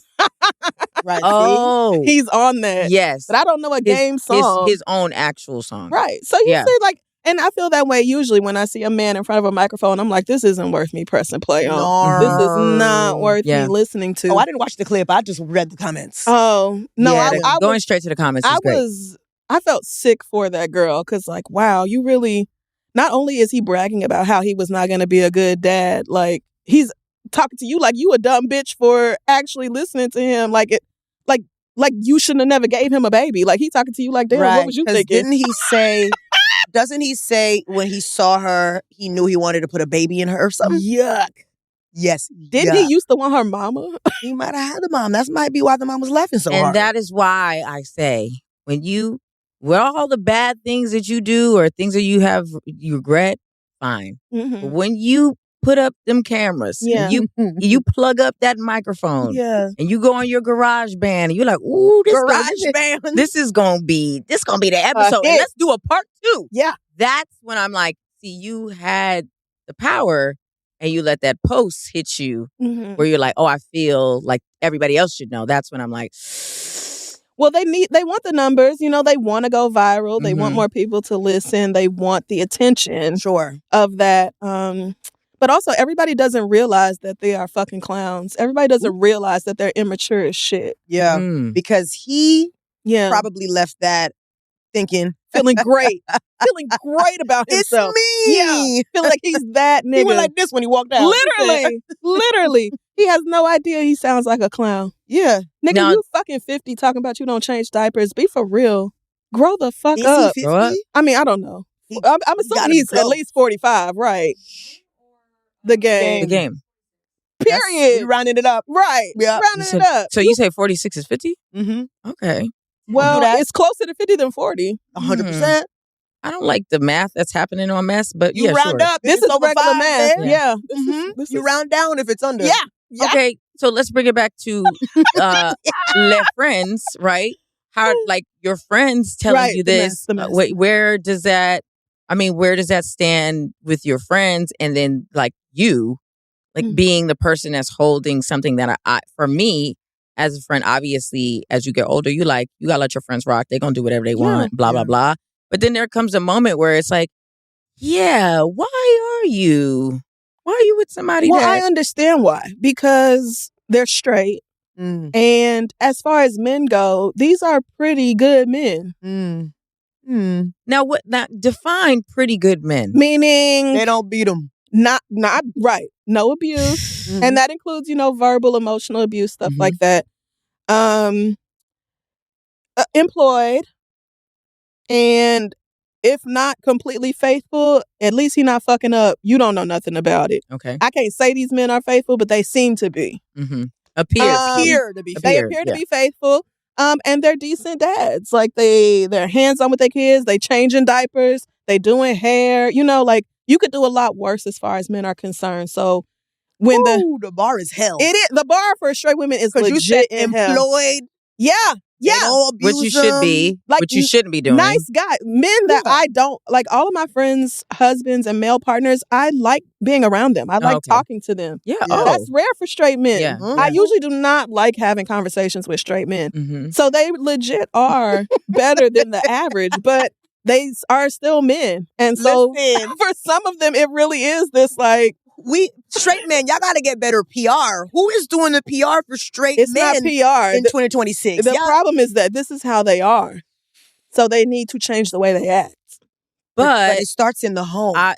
Right. Oh. He's on that. Yes. But I don't know a game song. His own actual song. Right. So you say like, and I feel that way usually when I see a man in front of a microphone. I'm like, this isn't worth me pressing play on. No. This is not worth me listening to. Oh, I didn't watch the clip. I just read the comments. Oh, no. Yeah, going straight to the comments is great. I felt sick for that girl because like, wow, you really, not only is he bragging about how he was not going to be a good dad, like he's talking to you like you a dumb bitch for actually listening to him. Like you shouldn't have never gave him a baby. Like he talking to you like, damn, what was you thinking? Didn't he say Doesn't he say when he saw her, he knew he wanted to put a baby in her or something? Yuck. Yes. Didn't he used to want her mama? He might have had the mom. That might be why the mom was laughing so hard. And that is why I say, with all the bad things that you do or things that you regret, fine. Mm-hmm. But when you put up them cameras, and you plug up that microphone, and you go on your garage band, and you're like, ooh, this is gonna be the episode. And let's do a part 2. Yeah. That's when I'm like, see, you had the power and you let that post hit you where you're like, oh, I feel like everybody else should know. That's when I'm like, well, they want the numbers, they want to go viral. They want more people to listen. They want the attention of that. But also everybody doesn't realize that they are fucking clowns. Everybody doesn't realize that they're immature as shit. Yeah. Because he probably left that thinking, feeling great about himself. It's me. Yeah, feel like he's that nigga. He went like this when he walked out. Literally. He has no idea he sounds like a clown. Yeah. Nigga, you fucking 50 talking about you don't change diapers. Be for real. Grow the fuck up. Is he 50? I mean, I don't know. I'm assuming he's at least 45, right? The game. Period. You rounding it up. Right. Yeah. Rounding it up. So you say 46 is 50? Mm-hmm. Okay. Well, it's closer to 50 than 40. 100%. I don't like the math that's happening on mess, but you round up. This is regular math. Yeah. You round down if it's under. Yeah. Okay, so let's bring it back to les friends, right? How like your friends telling you this? Where does that stand with your friends? And then like you, like being the person that's holding something that I for me as a friend, obviously, as you get older, you gotta let your friends rock. They're gonna do whatever they want, blah, blah, blah. But then there comes a moment where it's like, why are you with somebody I understand why. Because they're straight. And as far as men go, these are pretty good men. Now, define pretty good men? Meaning they don't beat them. Not right. No abuse. And that includes, verbal, emotional abuse, stuff like that. Employed. And if not completely faithful, at least he not fucking up. You don't know nothing about it. Okay. I can't say these men are faithful, but they seem to be. Appear to be faithful. They appear to be faithful. And they're decent dads. Like they're hands-on with their kids. They changing diapers. They doing hair. Like you could do a lot worse as far as men are concerned. So when the bar is hell. It is. The bar for straight women is legit you said employed. Yeah. Which you should be. Like, which you shouldn't be doing. Nice guy. Men that I don't like, all of my friends' husbands and male partners, I like being around them. I like talking to them. Yeah. That's rare for straight men. Yeah. I usually do not like having conversations with straight men. So they legit are better than the average, but they are still men. And so for some of them, it really is this like, straight men, y'all gotta get better PR. Who is doing the PR for straight men? It's not PR in 2026. The problem is that this is how they are, so they need to change the way they act. But it starts in the home. I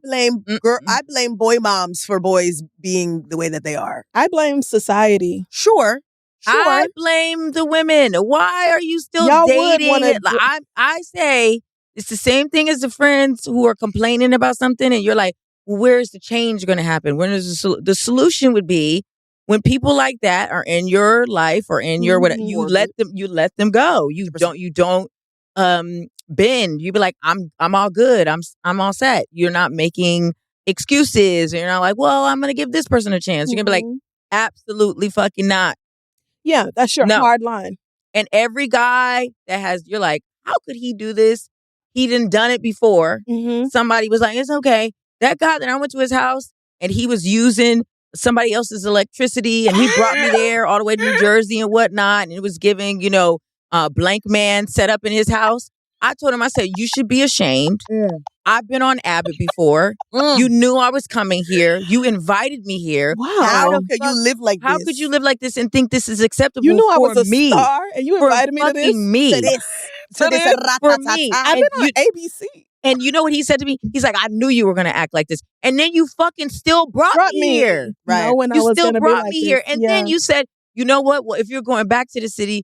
blame boy moms for boys being the way that they are. I blame society. Sure. I blame the women. Why are you still dating? I say it's the same thing as the friends who are complaining about something, and you're like, where's the change going to happen? When is the solution would be when people like that are in your life or in your whatever, you let them go. You don't bend. You be like, I'm all good. I'm all set. You're not making excuses. You're not like, well, I'm going to give this person a chance. You're going to be like, absolutely fucking not. Yeah, that's your hard line. And every guy you're like, how could he do this? He done it before. Somebody was like, it's okay. That guy that I went to his house and he was using somebody else's electricity and he brought me there all the way to New Jersey and whatnot. And it was giving, blank man set up in his house. I told him, I said, you should be ashamed. I've been on Abbott before. You knew I was coming here. You invited me here. Wow. How could you live like this? How could you live like this and think this is acceptable for me? You knew I was a me, star and you invited me to this? For me. I've been on ABC. And you know what he said to me? He's like, I knew you were going to act like this. And then you fucking still brought me here. Right. You still brought me here. And then you said, you know what? Well, if you're going back to the city,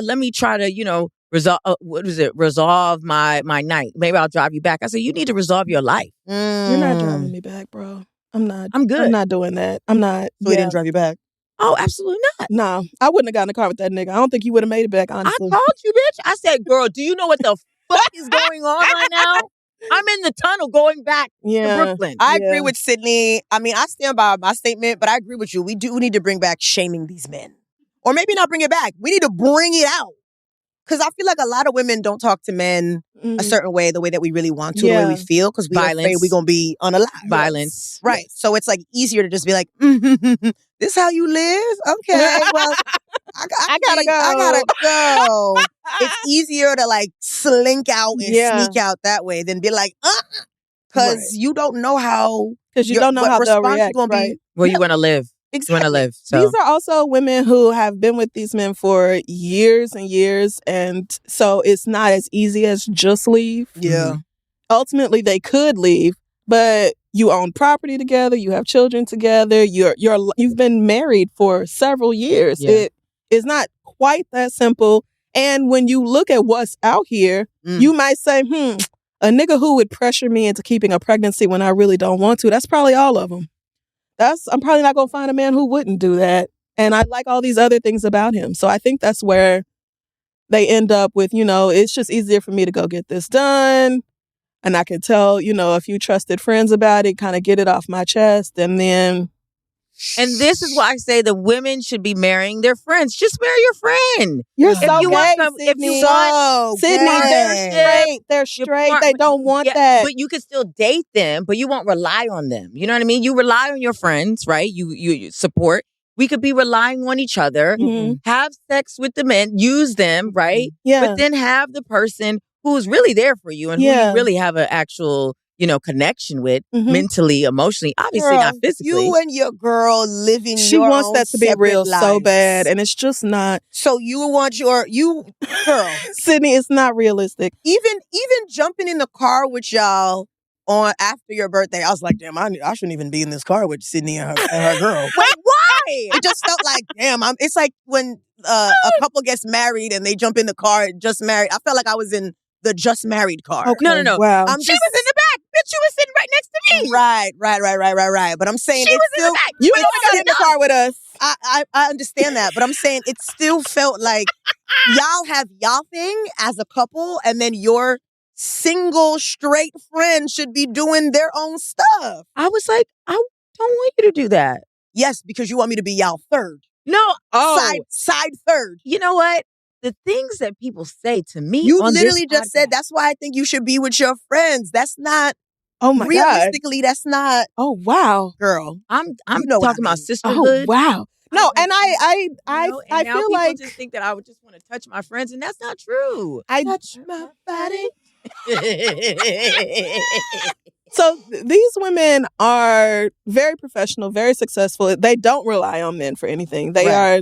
let me try to, resolve my night. Maybe I'll drive you back. I said, you need to resolve your life. You're not driving me back, bro. I'm not. I'm good. I'm not doing that. I'm not. So he didn't drive you back? Oh, absolutely not. No, I wouldn't have gotten in the car with that nigga. I don't think he would have made it back, honestly. I called you, bitch. I said, girl, do you know what the fuck is going on right now? I'm in the tunnel going back to Brooklyn. I agree with Sydnee. I mean, I stand by my statement, but I agree with you. We do need to bring back shaming these men. Or maybe not bring it back. We need to bring it out. Because I feel like a lot of women don't talk to men a certain way, the way that we really want to, the way we feel, because we're afraid we're going to be unalive. Violence. Right. So it's like easier to just be like, this how you live? Okay, well, I gotta go. It's easier to like slink out and sneak out that way than be like, because you don't know how. Because you don't know how they'll react, right? Well, you want to live. Exactly. You want to live. So. These are also women who have been with these men for years and years. And so it's not as easy as just leave. Yeah. Ultimately, they could leave, but you own property together. You have children together. You've been married for several years. Yeah. It is not quite that simple. And when you look at what's out here, you might say, a nigga who would pressure me into keeping a pregnancy when I really don't want to, that's probably all of them. I'm probably not going to find a man who wouldn't do that. And I like all these other things about him. So I think that's where they end up with, it's just easier for me to go get this done. And I can tell, a few trusted friends about it, kind of get it off my chest. And then. And this is why I say the women should be marrying their friends. Just marry your friend. You're so if you gay, want, if you want, Sydnee, they're straight. They don't want that. But you can still date them, but you won't rely on them. You know what I mean? You rely on your friends, right? You support. We could be relying on each other. Have sex with the men, use them, right? Yeah. But then have the person who's really there for you and who you really have an actual connection with mentally, emotionally, obviously not physically. You and your girl living she your wants own that to be real lives. so bad, and it's just not. So you want girl, Sydnee, it's not realistic. Even jumping in the car with y'all on after your birthday, I was like, damn, I shouldn't even be in this car with Sydnee and her girl. Wait, why? It just felt like, damn, it's like when a couple gets married and they jump in the car just married. I felt like I was in the just married car. Okay, no. Wow. She was in the back. Bitch, you was sitting right next to me. Right. But I'm saying she was still, in the back. You got in the car with us. I understand that, but I'm saying it still felt like y'all have y'all thing as a couple, and then your single straight friend should be doing their own stuff. I was like, I don't want you to do that. Yes, because you want me to be y'all third. No. Side third. You know what? The things that people say to me, you on literally this just said that's why I think you should be with your friends. That's not. Oh my realistically, that's not. Oh wow, girl. I'm talking about sisterhood. Oh wow. No, and I now feel like just think that I would just want to touch my friends, and that's not true. I touch my body. So these women are very professional, very successful. They don't rely on men for anything. They are,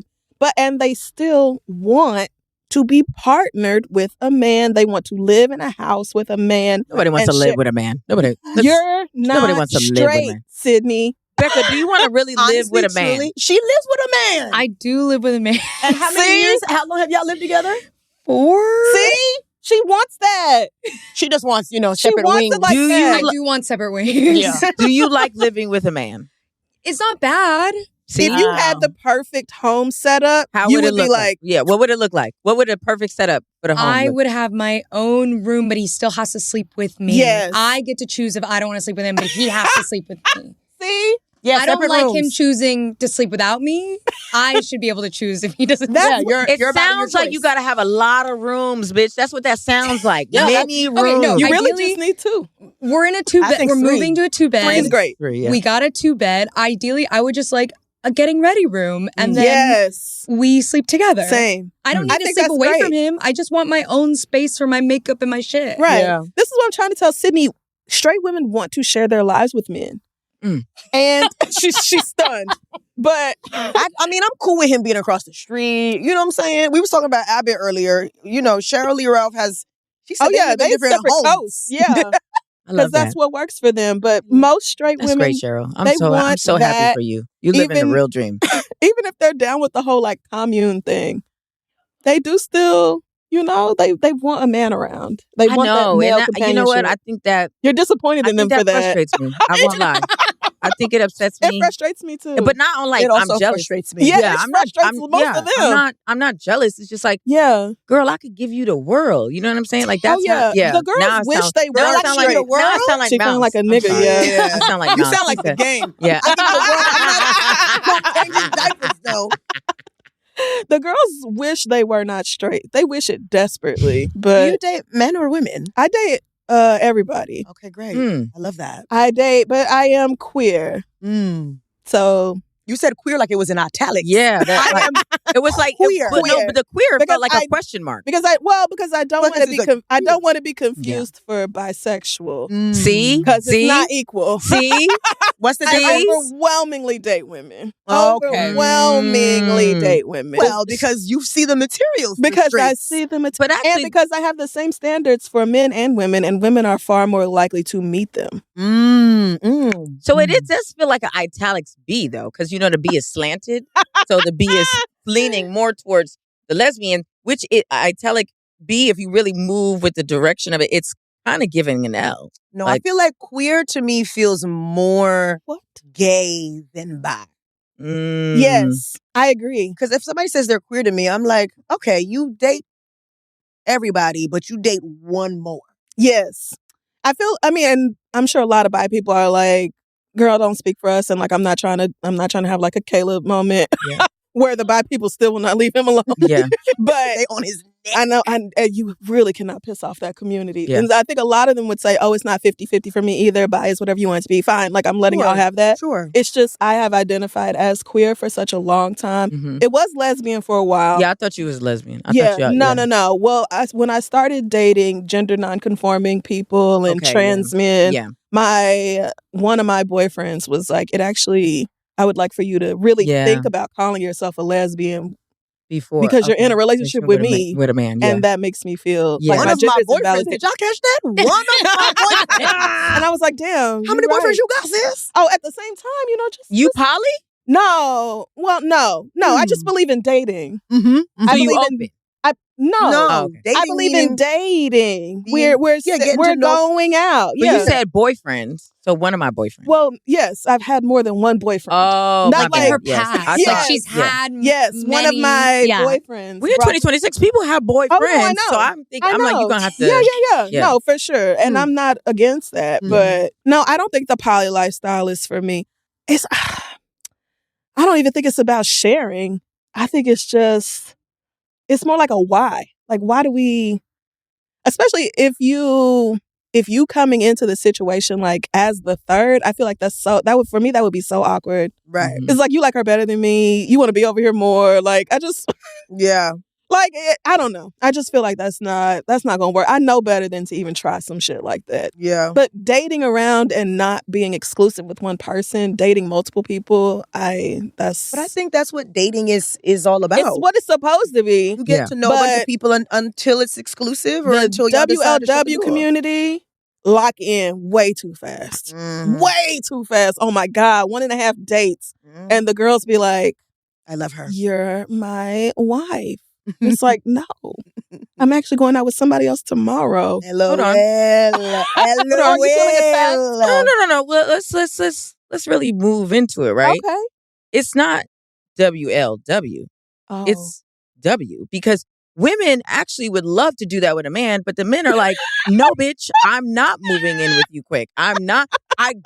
and they still want to be partnered with a man. They want to live in a house with a man. Nobody wants to live with a man. Nobody. You're not nobody wants to straight, live with a man. Sydnee. Becca, do you want to really live with a man? Truly, she lives with a man. I do live with a man. And how many years? How long have y'all lived together? 4. See? She wants that. She just wants, separate wants wings. it like that. I do want separate wings. Yeah. Do you like living with a man? It's not bad. See? If you had the perfect home setup, How you would it would look be like, yeah, what would it look like? What would a perfect setup for the home I look? would have my own room, but he still has to sleep with me. Yes. I get to choose if I don't want to sleep with him, but he has to sleep with me. see? Yeah, I don't separate like rooms. him choosing to sleep without me. I should be able to choose if he doesn't. It you're about sounds your like you got to have a lot of rooms, bitch. That's what that sounds like. Yeah, Many rooms. okay, no, You really Ideally- just need two. We're in a 2-bed. think We're 3. moving to a 2-bed. 3 is great. We got a 2-bed. Ideally, I would just like a getting ready room, and then Yes. we sleep together. Same. I don't need I to think sleep that's away great. from him. I just want my own space for my makeup and my shit. Right. Yeah. This is what I'm trying to tell Sydney. Straight women want to share their lives with men. And she's stunned. But I mean, I'm cool with him being across the street. You know what I'm saying? We was talking about Abbott earlier. Cheryl Lee Ralph has. She said they live in different separate homes. coasts. Yeah. I Because love that's that. what works for them. But most straight That's women, great, Cheryl. I'm they so want happy that for you. You live in even- a real dream. even if they're down with the whole like commune thing, they do still You know, they want a man around. They want that male companionship. You know what? I think that you're disappointed in them for that. Frustrates me. I won't lie. I think it upsets me. It frustrates me too. But not on like it also I'm jealous. Frustrates me. Yeah, it frustrates most of them. I'm not jealous. It's just like, girl, I could give you the world. You know what I'm saying? Like that's The girls wish they were like the world. Now I sound like she sound like a nigga. Yeah. I sound like you sound like the game. Yeah. I'm changing diapers though. The girls wish they were not straight. They wish it desperately. But do you date men or women? I date everybody. Okay, great. I love that. I date, but I am queer. So you said queer like it was in italics. Yeah, it was like queer. But the queer felt like a question mark. Because I don't want to be I don't want to be confused for bisexual. See, because it's not equal. See, what's the I difference? overwhelmingly date women. Okay. Overwhelmingly date women. Well, because you see the materials. Because I see the materials. But actually, and because I have the same standards for men and women are far more likely to meet them. So it does feel like an italics B though, because you know the B is slanted, so the B is leaning more towards the lesbian, which italic B, if you really move with the direction of it, it's kind of giving an L. No, I feel like queer to me feels more gay than bi. Yes, I agree. Because if somebody says they're queer to me, I'm like, okay, you date everybody, but you date one more. Yes. And I'm sure a lot of bi people are like, girl, don't speak for us. And like, I'm not trying to have like a Caleb moment where the bi people still will not leave him alone. Yeah. But they on his neck. I know, and you really cannot piss off that community. Yeah. And I think a lot of them would say, oh, it's not 50-50 for me either. Bi is whatever you want it to be. Fine. Like, I'm letting y'all have that. Sure. It's just, I have identified as queer for such a long time. It was lesbian for a while. Yeah, I thought you was lesbian. No. Well, when I started dating gender nonconforming people and trans men, one of my boyfriends was like, I would like for you to really think about calling yourself a lesbian before, because you're in a relationship with me, with a man, and that makes me feel like one of my boyfriends. Did y'all catch that? One of my boyfriends. And I was like, damn. How many boyfriends you got, sis? Oh, at the same time, just you poly? No, well, no. I just believe in dating. So you open? No. I believe in dating. We're going out. But you said boyfriends. So one of my boyfriends. Well, yes, I've had more than one boyfriend. Oh, not like her past. Yes. She's had one of my boyfriends. We're in 2026. People have boyfriends. I know. So I'm thinking, I'm like, you're gonna have to. Yeah. No, for sure. And I'm not against that, but no, I don't think the poly lifestyle is for me. I don't even think it's about sharing. I think it's more like a why. Like, why do we, especially if you coming into the situation like as the third, I feel like that would be so awkward. Right. It's like, you like her better than me. You want to be over here more. Like, like, I don't know. I just feel like that's not going to work. I know better than to even try some shit like that. Yeah. But dating around and not being exclusive with one person, dating multiple people, But I think that's what dating is all about. It's what it's supposed to be. You get to know a bunch of people until it's exclusive or until y'all decide to shut the door. Community lock in way too fast. Way too fast. Oh my God. 1.5 dates. And the girls be like, I love her. You're my wife. It's like, no, I'm actually going out with somebody else tomorrow. Hold on. Hold on. You feeling it fast? No. Well, let's really move into it, right? Okay. It's not WLW. Oh. It's W, because women actually would love to do that with a man, but the men are like, no, bitch, I'm not moving in with you quick. I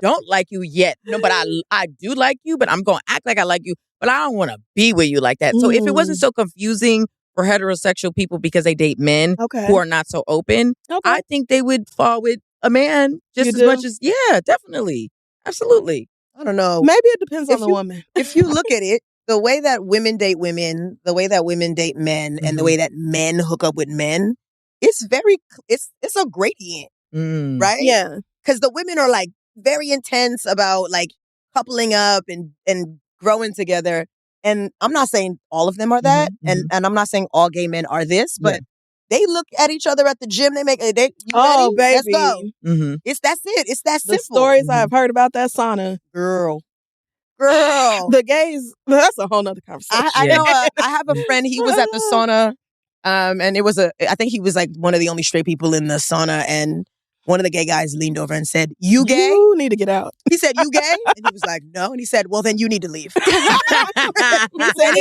don't like you yet. No, but I do like you, but I'm going to act like I like you, but I don't want to be with you like that. So if it wasn't so confusing for heterosexual people because they date men who are not so open, I think they would fall with a man just as much as, definitely. Absolutely. I don't know. Maybe it depends on the woman. If you look at it, the way that women date women, the way that women date men, and the way that men hook up with men, it's a gradient, right? Yeah. Because the women are like very intense about like coupling up and growing together. And I'm not saying all of them are that, and I'm not saying all gay men are this, but they look at each other at the gym. They baby, let's go. That's it. It's that simple. The stories I've heard about that sauna, girl. The gays. That's a whole nother conversation. I know. I have a friend. He was at the sauna And it was I think he was like one of the only straight people in the sauna, and one of the gay guys leaned over and said, "You gay?" You need to get out. He said, "You gay?" And he was like, "No." And he said, "Well, then you need to leave." He said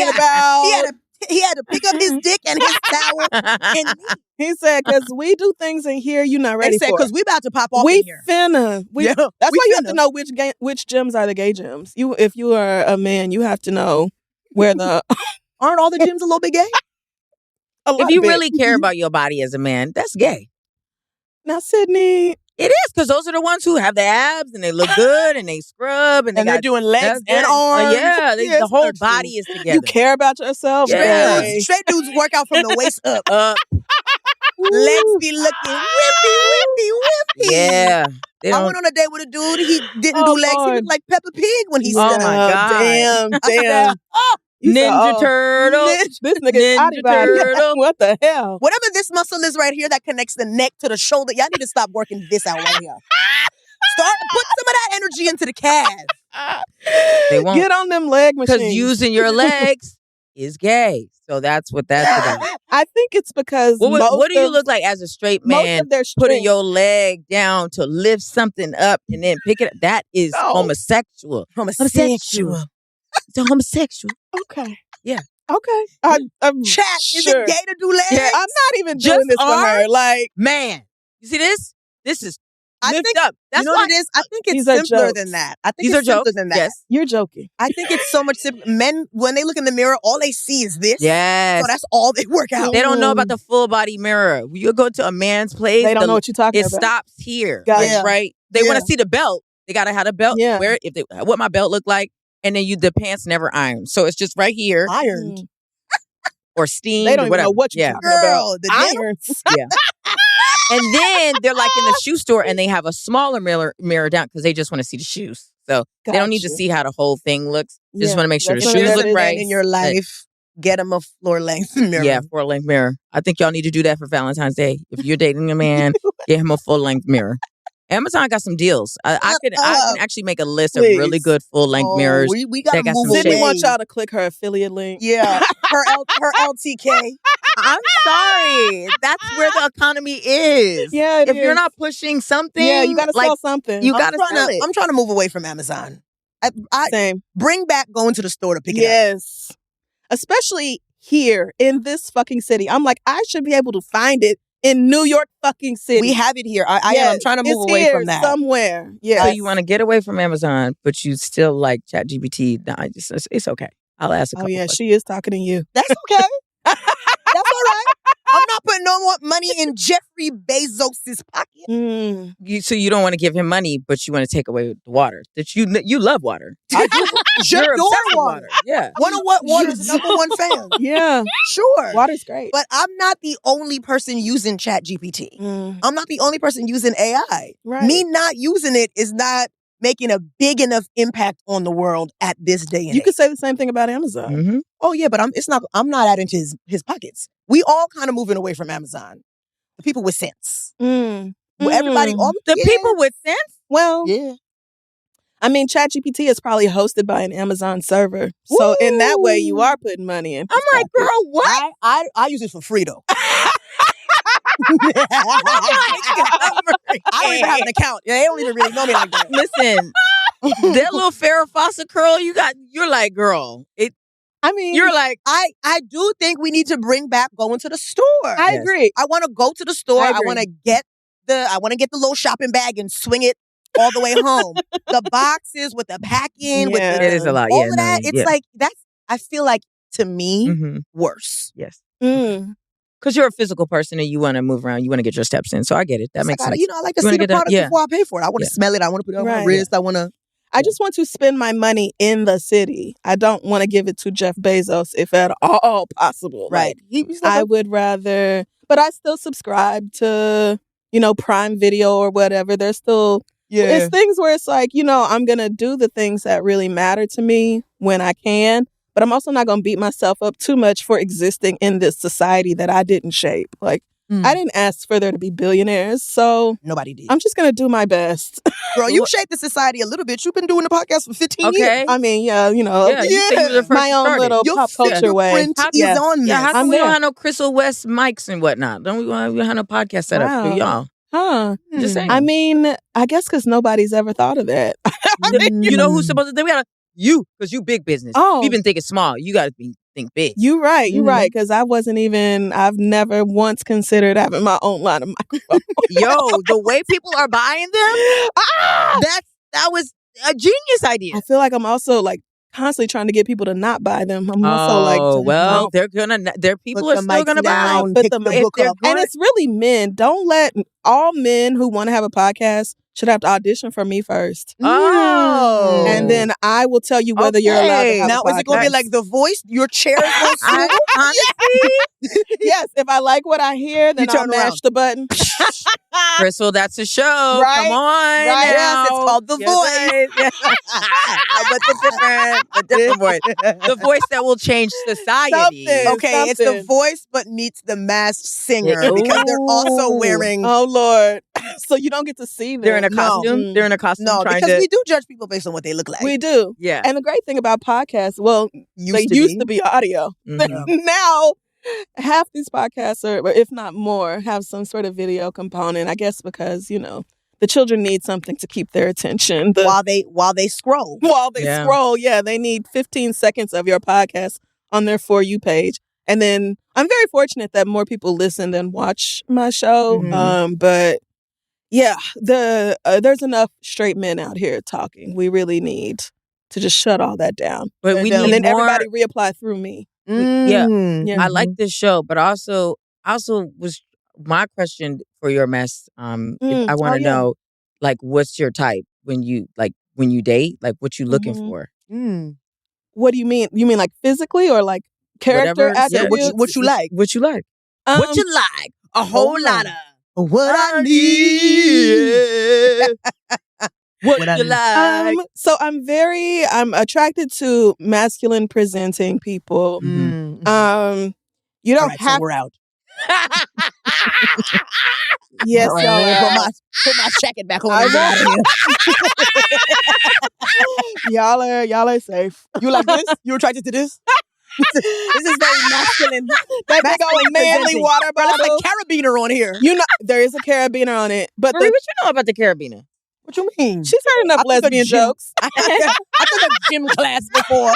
he had to pick up his dick and his towel and leave. He said, because we do things in here you're not ready They said, for. because we about to pop off We in here. finna. Yeah, that's we why you have finna. to know which gyms are the gay gyms. If you are a man, you have to know where the... Aren't all the gyms a little bit gay? If you really care about your body as a man, that's gay. Now, Sydney... It is, because those are the ones who have the abs and they look good and they scrub and they're doing legs and arms. Yeah, Yes, the whole they're body is together. You care about yourself. Yeah. Babe. Straight dudes work out from the waist up. Legs be looking whippy. Yeah. I went on a date with a dude. He didn't do legs. He Lord. looked like Peppa Pig when he Oh, stood my up. God. Damn. Ninja Turtle. This nigga's Ninja Turtle. What the hell? Whatever this muscle is right here that connects the neck to the shoulder, y'all need to stop working this out right here. Put some of that energy into the calves. They won't. Get on them leg machines. Because using your legs is gay. So that's what that's about. I think it's because What do you look like as a straight man of their putting strength- your leg down to lift something up and then pick it up? That is homosexual. Homosexual. It's a homosexual. Okay. Yeah. Okay. I'm Chat, is sure. it gay to do legs? Yeah. I'm not even Just doing this for her. arms? Like, Man, you see this? This is I lift think, up. That's you know why what it is? I think it's These are simpler jokes. than that. I think these it's are simpler jokes. than that. Yes. you're joking. I think it's so much simpler. Men, when they look in the mirror, all they see is this. Yes. So that's all they work out. They don't know about the full body mirror. You go to a man's place. They don't know what you're talking It about. stops here. Got it. Right? They Yeah. want to see the belt. They got to have the belt. Yeah. Where what my belt look like. And then the pants never ironed. So it's just right here Ironed. or steamed They or don't even whatever. know what you're Yeah. talking about. Girl, the Irons. Yeah. And then they're like in the shoe store and they have a smaller mirror down because they just want to see the shoes. So they don't need to Gotcha. see how the whole thing looks. They just Yeah, want to make sure the that's shoes what look it is. right. in your life, get them a floor length mirror. Yeah, full length mirror. I think y'all need to do that for Valentine's Day. If you're dating a man, get him a full length mirror. Amazon got some deals. I can actually make a list of really Please. good full length mirrors. We got They to got move some away. Sydney wants y'all to click her affiliate link. Yeah, her LTK. I'm sorry. That's where the economy is. Yeah, it if you're is. not pushing something, Yeah, you got to like, sell something. you gotta sell it. I'm trying to move away from Amazon. I Same. bring back going to the store to pick it up. Yes. Especially here in this fucking city. I'm like, I should be able to find it in New York fucking City. We have it here. I am. Yes, I'm trying to move it's away here from that. somewhere. Yeah. So you want to get away from Amazon, but you still like ChatGPT. Nah, it's okay. I'll ask a couple Oh, yeah, questions. she is talking to you. That's okay. That's all right. I'm not putting no more money in Jeffrey Bezos's pocket. Mm. So you don't want to give him money, but you want to take away the water. That you love water. I do. You're Your obsessed with water. Yeah. One of what water's number one fan. Yeah. Sure. Water's great. But I'm not the only person using ChatGPT. Mm. I'm not the only person using AI. Right. Me not using it is not making a big enough impact on the world at this day and You age. could say the same thing about Amazon. Mm-hmm. Oh yeah, but I'm not adding to his pockets. We all kind of moving away from Amazon. The people with sense. Mm. Well, everybody, all The people with sense. Well, yeah. I mean, ChatGPT is probably hosted by an Amazon server. So in that way, you are putting money in. I'm like, girl, what? I use it for free though. I don't even have an account. Yeah, they don't even really know me like that. Listen, that little Farrah Fawcett curl you're like, girl. I mean, You're like, I do think we need to bring back going to the store. I agree. I want to go to the store. I I agree. want to get the little shopping bag and swing it all the way home. The boxes with the packing, with Yeah. the, it is a lot. all Yeah, of that. no, It's yeah. like I feel like to me Mm-hmm. worse. Yes. Mm. Because you're a physical person and you want to move around. You want to get your steps in. So I get it. That It's makes like, sense. I like to You wanna see the get that- product yeah. before I pay for it. I want to Yeah. smell it. I want to put it on my Right. wrist. I want to. I just want to spend my money in the city. I don't want to give it to Jeff Bezos if at all possible. Right. Like, I would rather, but I still subscribe to, Prime Video or whatever. There's still, it's things where it's like, I'm going to do the things that really matter to me when I can, but I'm also not going to beat myself up too much for existing in this society that I didn't shape. Like, I didn't ask for there to be billionaires, so Nobody did. I'm just going to do my best. Girl, you shaped the society a little bit. You've been doing the podcast for 15 years. I mean, yeah, you know, Yeah, you said you were the first my to own start it. little Your pop culture way. fingerprint is on this. Yeah, how come I'm we don't there. have no Crissle West mics and whatnot? Don't we have no podcast set up for Wow. y'all? Huh. Just saying. I mean, I guess because nobody's ever thought of that. You know who's supposed to do? We gotta because you big business. Oh. We've been thinking small. You gotta think big. You're right. Because I've never once considered having my own line of microphone. Yo, the way people are buying them, that was a genius idea. I feel like I'm also like constantly trying to get people to not buy them. I'm also like, well, people Put are the still mics gonna buy. down, Put pick the the if book they're up. and it's really men. Don't let all men who want to have a podcast should have to audition for me first. Oh. And then I will tell you whether you're allowed to have Now, a podcast. is it going to be like The Voice? Your chair is going to swivel? Yes, if I like what I hear, then You I'll turn mash around. the button. Crissle, that's a show. Right? Come on. Right. Now. Yes, it's called The Voice. But the different voice. The voice that will change society. Something. Okay, it's The Voice, but meets the masked singer because they're also Ooh. wearing... Oh, Lord. So you don't get to see them. They're in a No. costume. They're in a costume No, trying because to... we do judge people based on what they look like. We do. Yeah. And the great thing about podcasts, well, they used to be audio. Mhm. Now, half these podcasts are, or if not more, have some sort of video component. I guess because, you know, the children need something to keep their attention. While they scroll. While they Yeah. scroll, they need 15 seconds of your podcast on their For You page. And then I'm very fortunate that more people listen than watch my show. Mhm. But yeah, there's enough straight men out here talking. We really need to just shut all that down. But we need And then more... everybody reapply through me. Yeah. Yeah. I like this show, but also was my question for your mess. If I want to know, like, what's your type when you date? Like, what you looking for? What do you mean? You mean like physically or like character Whatever, yeah, attributes? What you like? What you like? What you like? A whole lot of What I need. what What I you need. like. So I'm attracted to masculine presenting people. Mm. You don't All right, so have we're out. yes, All right, y'all let me are. put my jacket back on. I and get out of here. y'all are safe. You like this? You attracted to this? This is very masculine. That big old manly presenting. water Bro, that's bottle. a carabiner on here. You know there is a carabiner on it, but Marie, what you know about the carabiner? What you mean? she's heard enough I took a lesbian gym- jokes. I took a gym class before.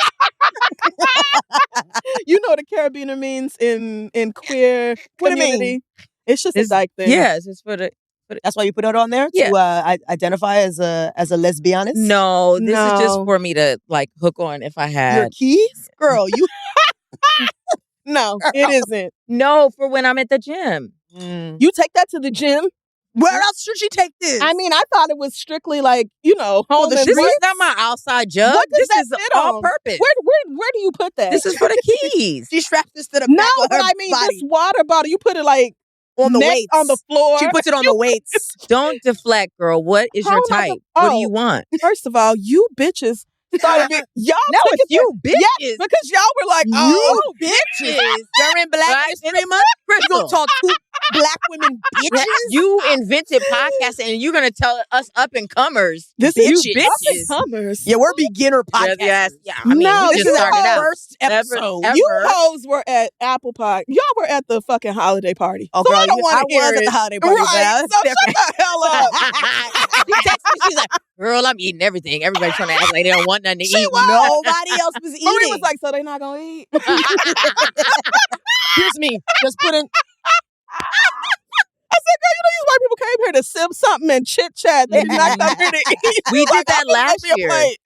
You know what a carabiner means in queer What do you mean? community. It's just a It's- dyke thing. Yes, it's for the. That's why you put it on there Yeah. to identify as a lesbianist. No, this is just No. for me to like hook on if I Your had. keys, girl. You. No, it isn't. No, for when I'm at the gym. You take that to the gym. Where else should she take this? I mean, I thought it was strictly like, home the and This bricks. is not my outside jug. What does This that is fit all on? purpose. Where do you put that? This is for the keys. she straps this to the no, back of but her I mean, body. this water bottle, you put it like On the next weights. on the floor. She puts it on the weights. Don't deflect, girl. What is your How am I type? gonna- What do you want? First of all, you bitches started y'all Now took it's it you, there- bitches. Yes, because y'all were like, You bitches. During Black Right? History Month, you gonna Crissle, talk to black women bitches? you invented podcasting and you're going to tell us up and comers. this you is bitches. Comers. Yeah, we're beginner podcasters. Yeah. I mean, No, we this just is started our out. First episode. Ever. You hoes were at Apple Pie. Y'all were at the fucking holiday party. Oh, so girl, I don't I want to hear was it. at the holiday party. Right. That's So shut different. the hell up. She texted me. She's like, girl, I'm eating everything. Everybody's trying to act like they don't want nothing to She eat. was. Nobody else was eating. Marie was like, so they not gonna eat? here's me. Just put in. I said, girl, these white people came here to sip something and chit chat. They did not come here to eat. We did Like, that I'm gonna last make me a year. plate.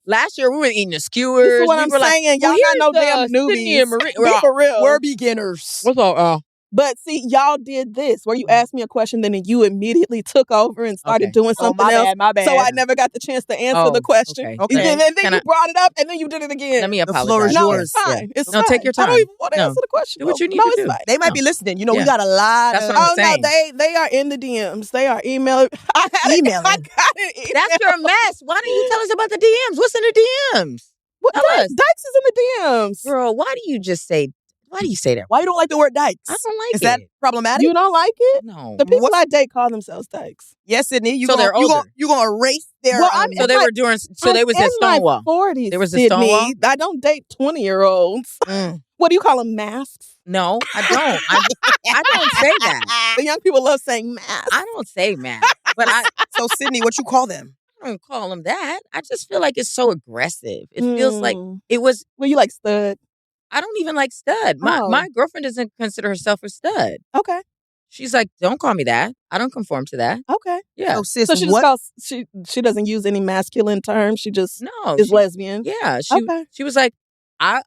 Last year, we were eating the This skewers. is what we I'm were like, saying. Y'all well, not no here's, damn Sydnee newbies. and Marie. Be for real. We're beginners. What's up? But see, y'all did this where you asked me a question, then you immediately took over and started Okay. doing something else. My bad. So I never got the chance to answer Oh, the question. okay. Okay. And then Can you I- brought it up, and then you did it again. Let me The apologize. floor is no, yours. it's fine. It's No, fine. take your I don't time. even want to No. answer the question. Do what you need no, to it's do. fine. They might No. be listening. You know, we Yeah. got a lot That's of what I'm Oh no, saying. they are in the DMs. They are emailing. I got Emailing. I got it. That's your mess. Why don't you tell us about the DMs? What's in the DMs? What, Tell us. Dykes is in the DMs. Girl, why do you just say, Why do you say that? Why you don't like the word dykes? I don't like Is it. that problematic? You don't like it? No. The people I date call themselves dykes. Yes, Sydney. So they're older. You gonna erase their. Well, I'm So they were doing. So they was at Stonewall. 40s, There was a Sydney. Stonewall? I don't date 20-year-olds. What do you call them? Masks? No, I don't. I don't say that. The young people love saying masks. I don't say man. But So Sydney, what you call them? I don't call them that. I just feel like it's so aggressive. It feels like it was. Well, you like stud. I don't even like stud. My girlfriend doesn't consider herself a stud. Okay. She's like, don't call me that. I don't conform to that. Okay. Yeah. So sis, So she just calls, she doesn't use any masculine terms. She just is lesbian. Yeah. Okay. She was like, I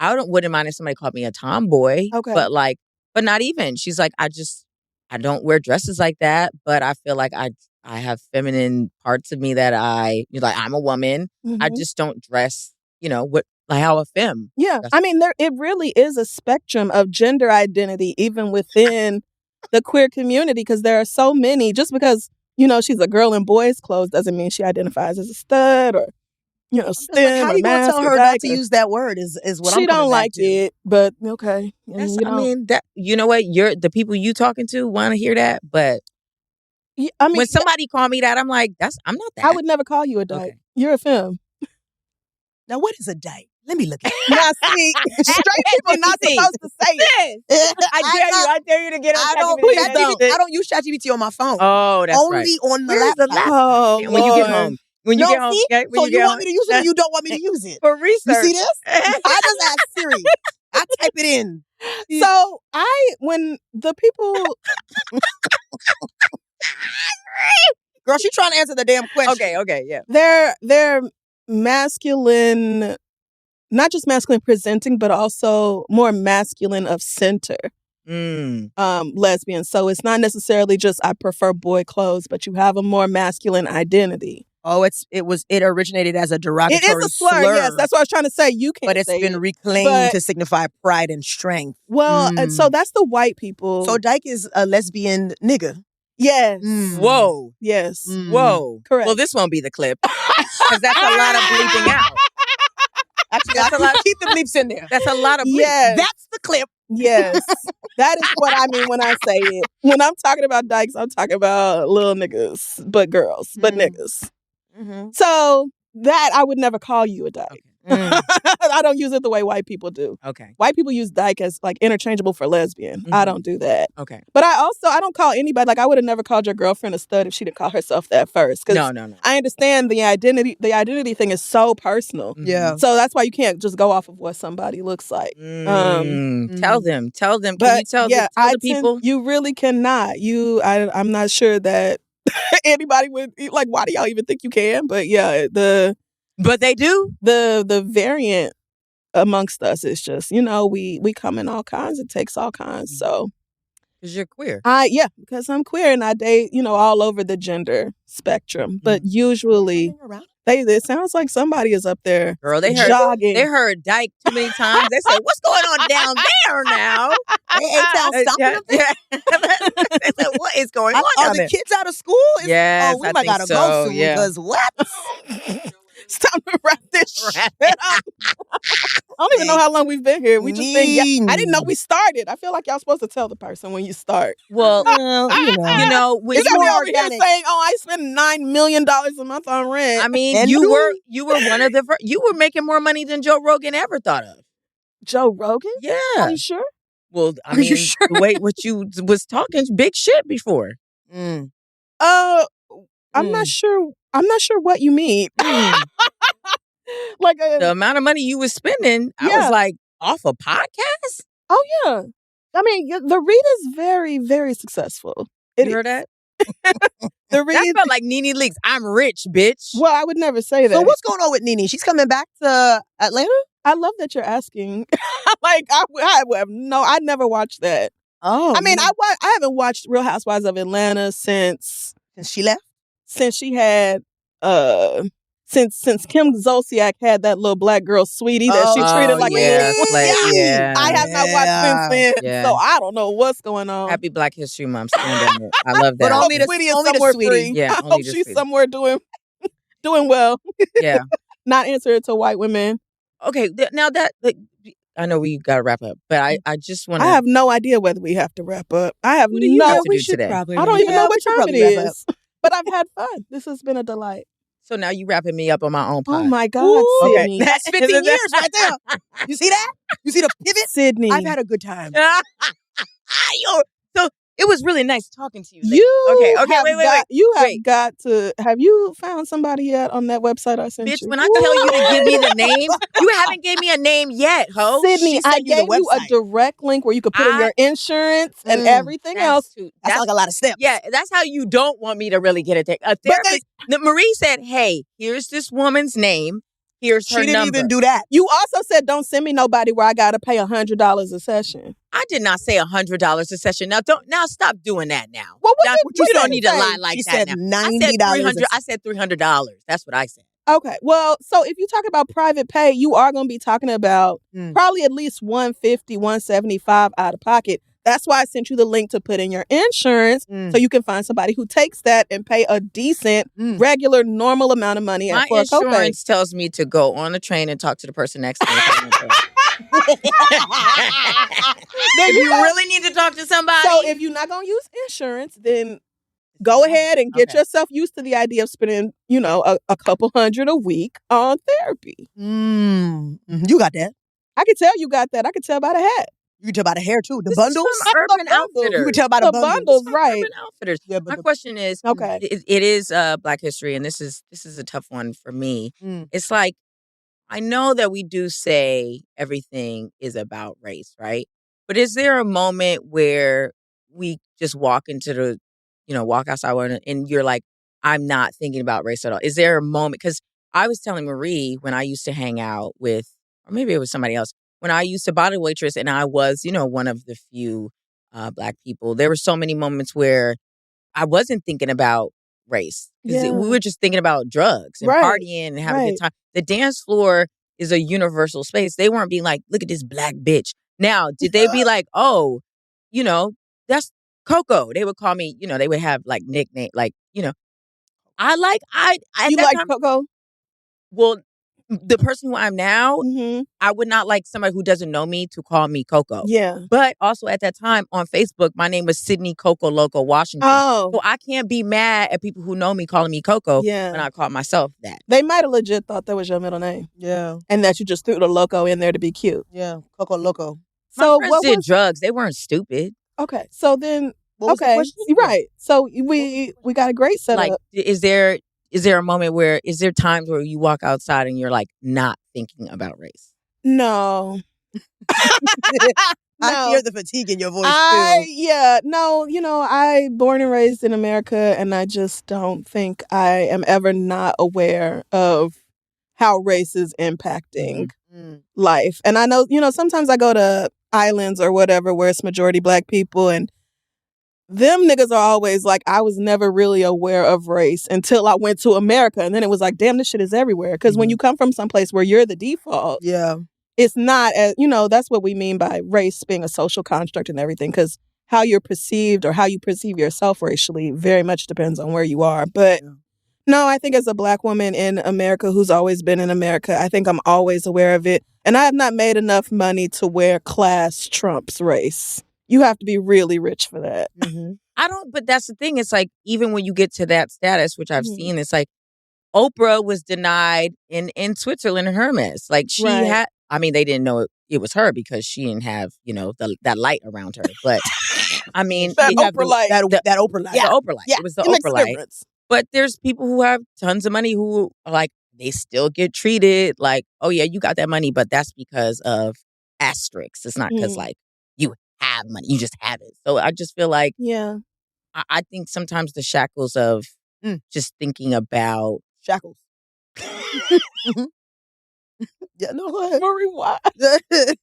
wouldn't mind if somebody called me a tomboy. Okay. But not even. She's like, I don't wear dresses like that, but I feel like I have feminine parts of me that I'm a woman. I just don't dress, like how a femme. Yeah. I mean, it really is a spectrum of gender identity, even within the queer community, because there are so many. Just because, she's a girl in boys' clothes doesn't mean she identifies as a stud or, STEM. How you gonna tell her not to use that word? Is what she I'm don't like it, but okay. You know what? The people you talking to want to hear that, but when somebody call me that, I'm like, I'm not that. I would never call you a dyke. Okay. You're a femme. Now, what is a dyke? Let me look at it. Now, see, straight people not supposed to say it. I dare you to get on ChatGPT. I don't use ChatGPT on my phone. Oh, that's only right. on the laptop. Oh, when you get home. When you get home, okay? So you want me to use it or you don't want me to use it? For research. You see this? I just ask Siri. I type it in. So when the people... Girl, she trying to answer the damn question. Okay, yeah. They're masculine, not just masculine presenting, but also more masculine of center. Lesbian. So it's not necessarily just I prefer boy clothes, but you have a more masculine identity. Oh, it originated as a derogatory slur. It is a slur. Yes, that's what I was trying to say. You can't. But it's been reclaimed to signify pride and strength. Well, and so that's the white people. So dyke is a lesbian nigga. Yes. Whoa. Yes. Whoa. Correct. Well, this won't be the clip because that's a lot of bleeping out. Actually, that's a lot. Keep the bleeps in there. That's a lot of bleeps. Yes. That's the clip. Yes. That is what I mean when I say it. When I'm talking about dykes, I'm talking about little niggas, but girls, but niggas. Mm-hmm. So that I would never call you a dyke. Okay. I don't use it the way white people do. Okay. White people use dyke as like interchangeable for lesbian. Mm-hmm. I don't do that. Okay. But I don't call anybody, like I would have never called your girlfriend a stud if she didn't call herself that first. No. I understand the identity thing is so personal. Mm-hmm. Yeah. So that's why you can't just go off of what somebody looks like. Tell them. Can but you tell yeah, the people? You really cannot. I'm not sure that anybody would, like, why do y'all even think you can? But yeah, But they do. The variant amongst us is just, we come in all kinds. It takes all kinds. So because you're queer. Because I'm queer and I date, all over the gender spectrum. But usually it sounds like somebody is up there. Girl, they heard jogging. They heard dyke too many times. They said, "What's going on down there now?" They ain't stopping up there. They said, "What is going on?" Are the kids out of school? Yes, we might gotta go soon because what? It's time to wrap this shit up. I don't even know how long we've been here. We just been. I didn't know we started. I feel like y'all supposed to tell the person when you start. Well, when it's you more were over here saying, "Oh, I spend $9 million a month on rent." I mean, you were one of the you were making more money than Joe Rogan ever thought of. Joe Rogan? Yeah. Are you sure? Well, I mean, the way what you was talking big shit before. I'm not sure. I'm not sure what you mean. Like the amount of money you was spending, I was like, off a podcast? Oh yeah. I mean, the Read is very, very successful. You heard that? The Read. That felt like Nene Leakes. I'm rich, bitch. Well, I would never say that. So what's going on with Nene? She's coming back to Atlanta? I love that you're asking. Like, I never watched that. Oh. I mean, I haven't watched Real Housewives of Atlanta since she left? Since she had, since Kim Zolciak had that little black girl, Sweetie, that she treated like a I have not watched since then, so I don't know what's going on. Happy Black History Month. Stand up. I love that. But only the Sweetie. Yeah, I hope she's somewhere doing well. Yeah. Not answering to white women. Okay, now that I know we got to wrap up, but I just want to. I have no idea whether we have to wrap up. I have What do you have to no. do today? Probably I don't even know what time it wrap up. is. But I've had fun. This has been a delight. So now you wrapping me up on my own pod. Oh my God, Ooh. Sydney. That's 15 years right there. You see that? You see the pivot? Sydney. I've had a good time. Yo, so it was really nice talking to you. You Okay, have wait. You have Wait. got to. Have you found somebody yet on that website I sent Bitch, you? when I tell you to give me the name, you haven't gave me a name yet, ho. Sydney, She I sent you the gave you a website. direct link where you could put in your insurance and everything else. That's like a lot of steps. Yeah, that's how you don't want me to really get a therapist. Marie said, hey, here's this woman's name. Here's her She didn't number. even do that. You also said don't send me nobody where I got to pay $100 a session. I did not say $100 a session. Now stop doing that now. Well, what Now, did you you don't say? need to lie like She that said now. $90. I said $300. That's what I said. Okay. Well, so if you talk about private pay, you are going to be talking about probably at least $150, $175 out of pocket. That's why I sent you the link to put in your insurance so you can find somebody who takes that and pay a decent, regular, normal amount of money My for a copay. insurance tells me to go on the train and talk to the person next to me. If you really need to talk to somebody. So if you're not going to use insurance, then go ahead and get yourself used to the idea of spending, a couple $100 a week on therapy. You got that. I could tell you got that. I could tell by the hat. You can tell by the hair too. The This bundles. is from Urban Outfitters. You can tell by the bundles. Right. Urban Outfitters. Yeah, but my question is, okay, it is Black History, and this is a tough one for me. It's like, I know that we do say everything is about race, right? But is there a moment where we just walk outside and you're like, I'm not thinking about race at all? Is there a moment? Because I was telling Marie when I used to hang out with, or maybe it was somebody else, when I used to body waitress and I was, one of the few Black people, there were so many moments where I wasn't thinking about race because we were just thinking about drugs and partying and having a good time. The dance floor is a universal space. They weren't being like, look at this Black bitch. Now, did they be like, oh, that's Coco? They would call me, they would have like nickname, like, I like Coco? Well, the person who I'm now, I would not like somebody who doesn't know me to call me Coco. Yeah. But also at that time on Facebook, my name was Sydnee Coco Loco Washington. Oh. So I can't be mad at people who know me calling me Coco when I call myself that. They might have legit thought that was your middle name. Yeah. And that you just threw the loco in there to be cute. Yeah. Coco Loco. So my friends did drugs. They weren't stupid. Okay. So then, what was the question? Right. So we got a great setup. Like, is there a moment where, is there times where you walk outside and you're like not thinking about race? No. I hear the fatigue in your voice too. I born and raised in America, and I just don't think I am ever not aware of how race is impacting life. And I know, sometimes I go to islands or whatever where it's majority Black people, and them niggas are always like, I was never really aware of race until I went to America. And then it was like, damn, this shit is everywhere. Because when you come from someplace where you're the default, it's not as, that's what we mean by race being a social construct and everything. Because how you're perceived or how you perceive yourself racially very much depends on where you are. But no, I think as a Black woman in America who's always been in America, I think I'm always aware of it. And I have not made enough money to where class trumps race. You have to be really rich for that. But that's the thing. It's like, even when you get to that status, which I've seen, it's like Oprah was denied in Switzerland in Hermes. Like she had, they didn't know it was her because she didn't have, that light around her. But I mean, that Oprah light. That Oprah light. The Oprah light. Yeah. It was the Oprah light. But there's people who have tons of money who are like, they still get treated like, oh yeah, you got that money, but that's because of asterisks. It's not because like you have money, you just have it. So I just feel like, I think sometimes the shackles of just thinking about shackles. Yeah, no, go ahead. Marie, why? The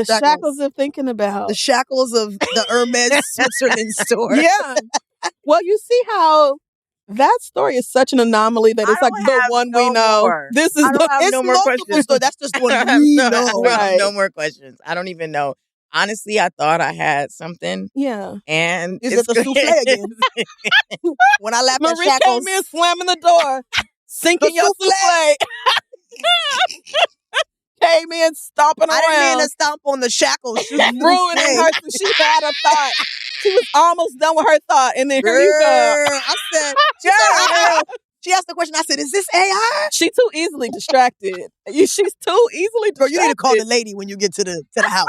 shackles of thinking about. The shackles of the Hermes Switzerland store. Yeah. Well, you see how that story is such an anomaly that it's like the one we know. More. This is no more questions. Story. That's just one we know. Right. No more questions. I don't even know. Honestly, I thought I had something. Yeah. And is it the souffle again? When I laughed at Marie shackles. came in slamming the door, sinking your souffle. came in stomping around. I didn't mean to stomp on the shackles. She was ruining her. So she had a thought. She was almost done with her thought, and then here you go. I said, she asked the question. I said, "Is this AI?" She's too easily distracted. She's too easily distracted. Girl, you need to call the lady when you get to the house.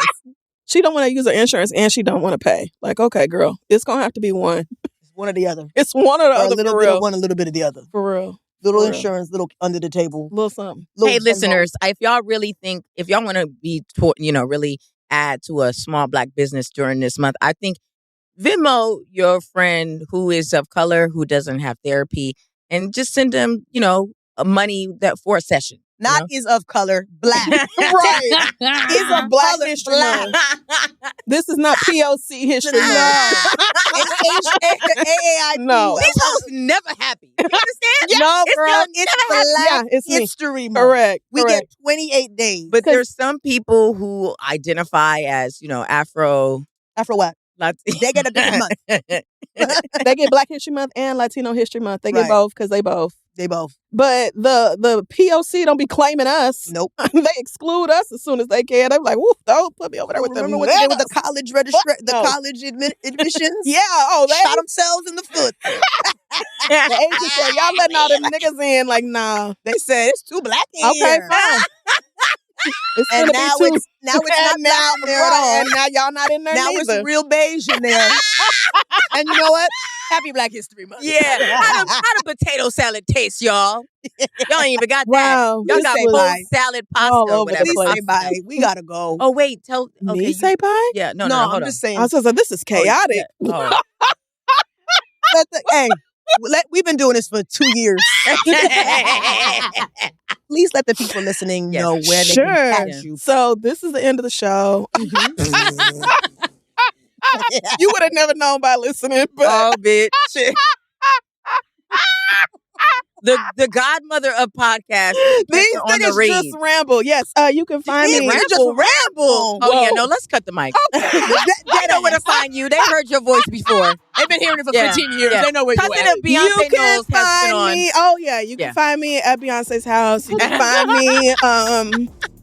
She don't want to use her insurance, and she don't want to pay. Like, okay, girl, it's gonna have to be one. It's one or the other. It's one or the other. A little for bit real. of one, a little bit of the other. For real. Little For real. insurance, little under the table. Little something. Hey, listeners, if y'all really think, if y'all want to be, really add to a small Black business during this month, I think Venmo your friend who is of color, who doesn't have therapy, and just send them, money for a session. Not is of color, Black. Right. It's a Black History Month. This is not POC History Month. AAI. No. These hoes never happy. You understand? No, It's girl. never It's happy. Black it's me. History Month. Correct. We correct. get 28 days. But there's some people who identify as, Afro. After what? They get a different month. They get Black History Month and Latino History Month. They get Right. both because they both. They both. But the POC don't be claiming us. Nope. They exclude us as soon as they can. They're like, woof, don't put me over there with them. Remember what they did with the college college admissions? Yeah. Oh, they Shot themselves in the foot. the agent said, y'all letting all them niggas in. Like, nah. They said it's too Black in Okay, here. fine. It's And gonna now be too, it's not Black in there at right, all. and now y'all not in there Now neither. it's real beige in there. And you know what? Happy Black History Month. Yeah. How the potato salad taste, y'all? Y'all ain't even got Wow. that. Y'all Please got say full bye. salad pasta All or over whatever. the Please say pasta. bye. We gotta go. Oh, wait. Tell. Me Okay. say bye? Yeah. No, I'm hold just on. saying. I was gonna say, this is chaotic. Oh. Hey, we've been doing this for 2 years. Please let the people listening Yes. know where they Sure. can catch you. So this is the end of the show. You would have never known by listening, but Oh, bitch. The godmother of podcasts. these on the niggas read. just ramble. Yes, you can find me. Ramble. Oh, yeah. No, let's cut the mic. They know where to find you. They heard your voice before. They've been hearing it for Yeah. 15 years. Yeah. They know where you Cousin at. of Beyonce You can Knowles has been on. find me. Oh yeah, you can Yeah. find me at Beyonce's house. You can find me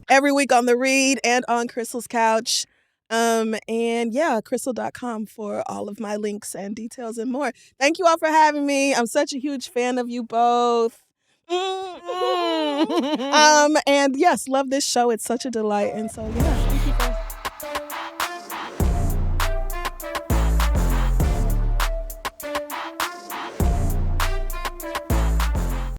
every week on The Read and on Crissle's couch. And yeah, crissle.com for all of my links and details and more. Thank you all for having me. I'm such a huge fan of you both. And yes, love this show. It's such a delight. And so yeah.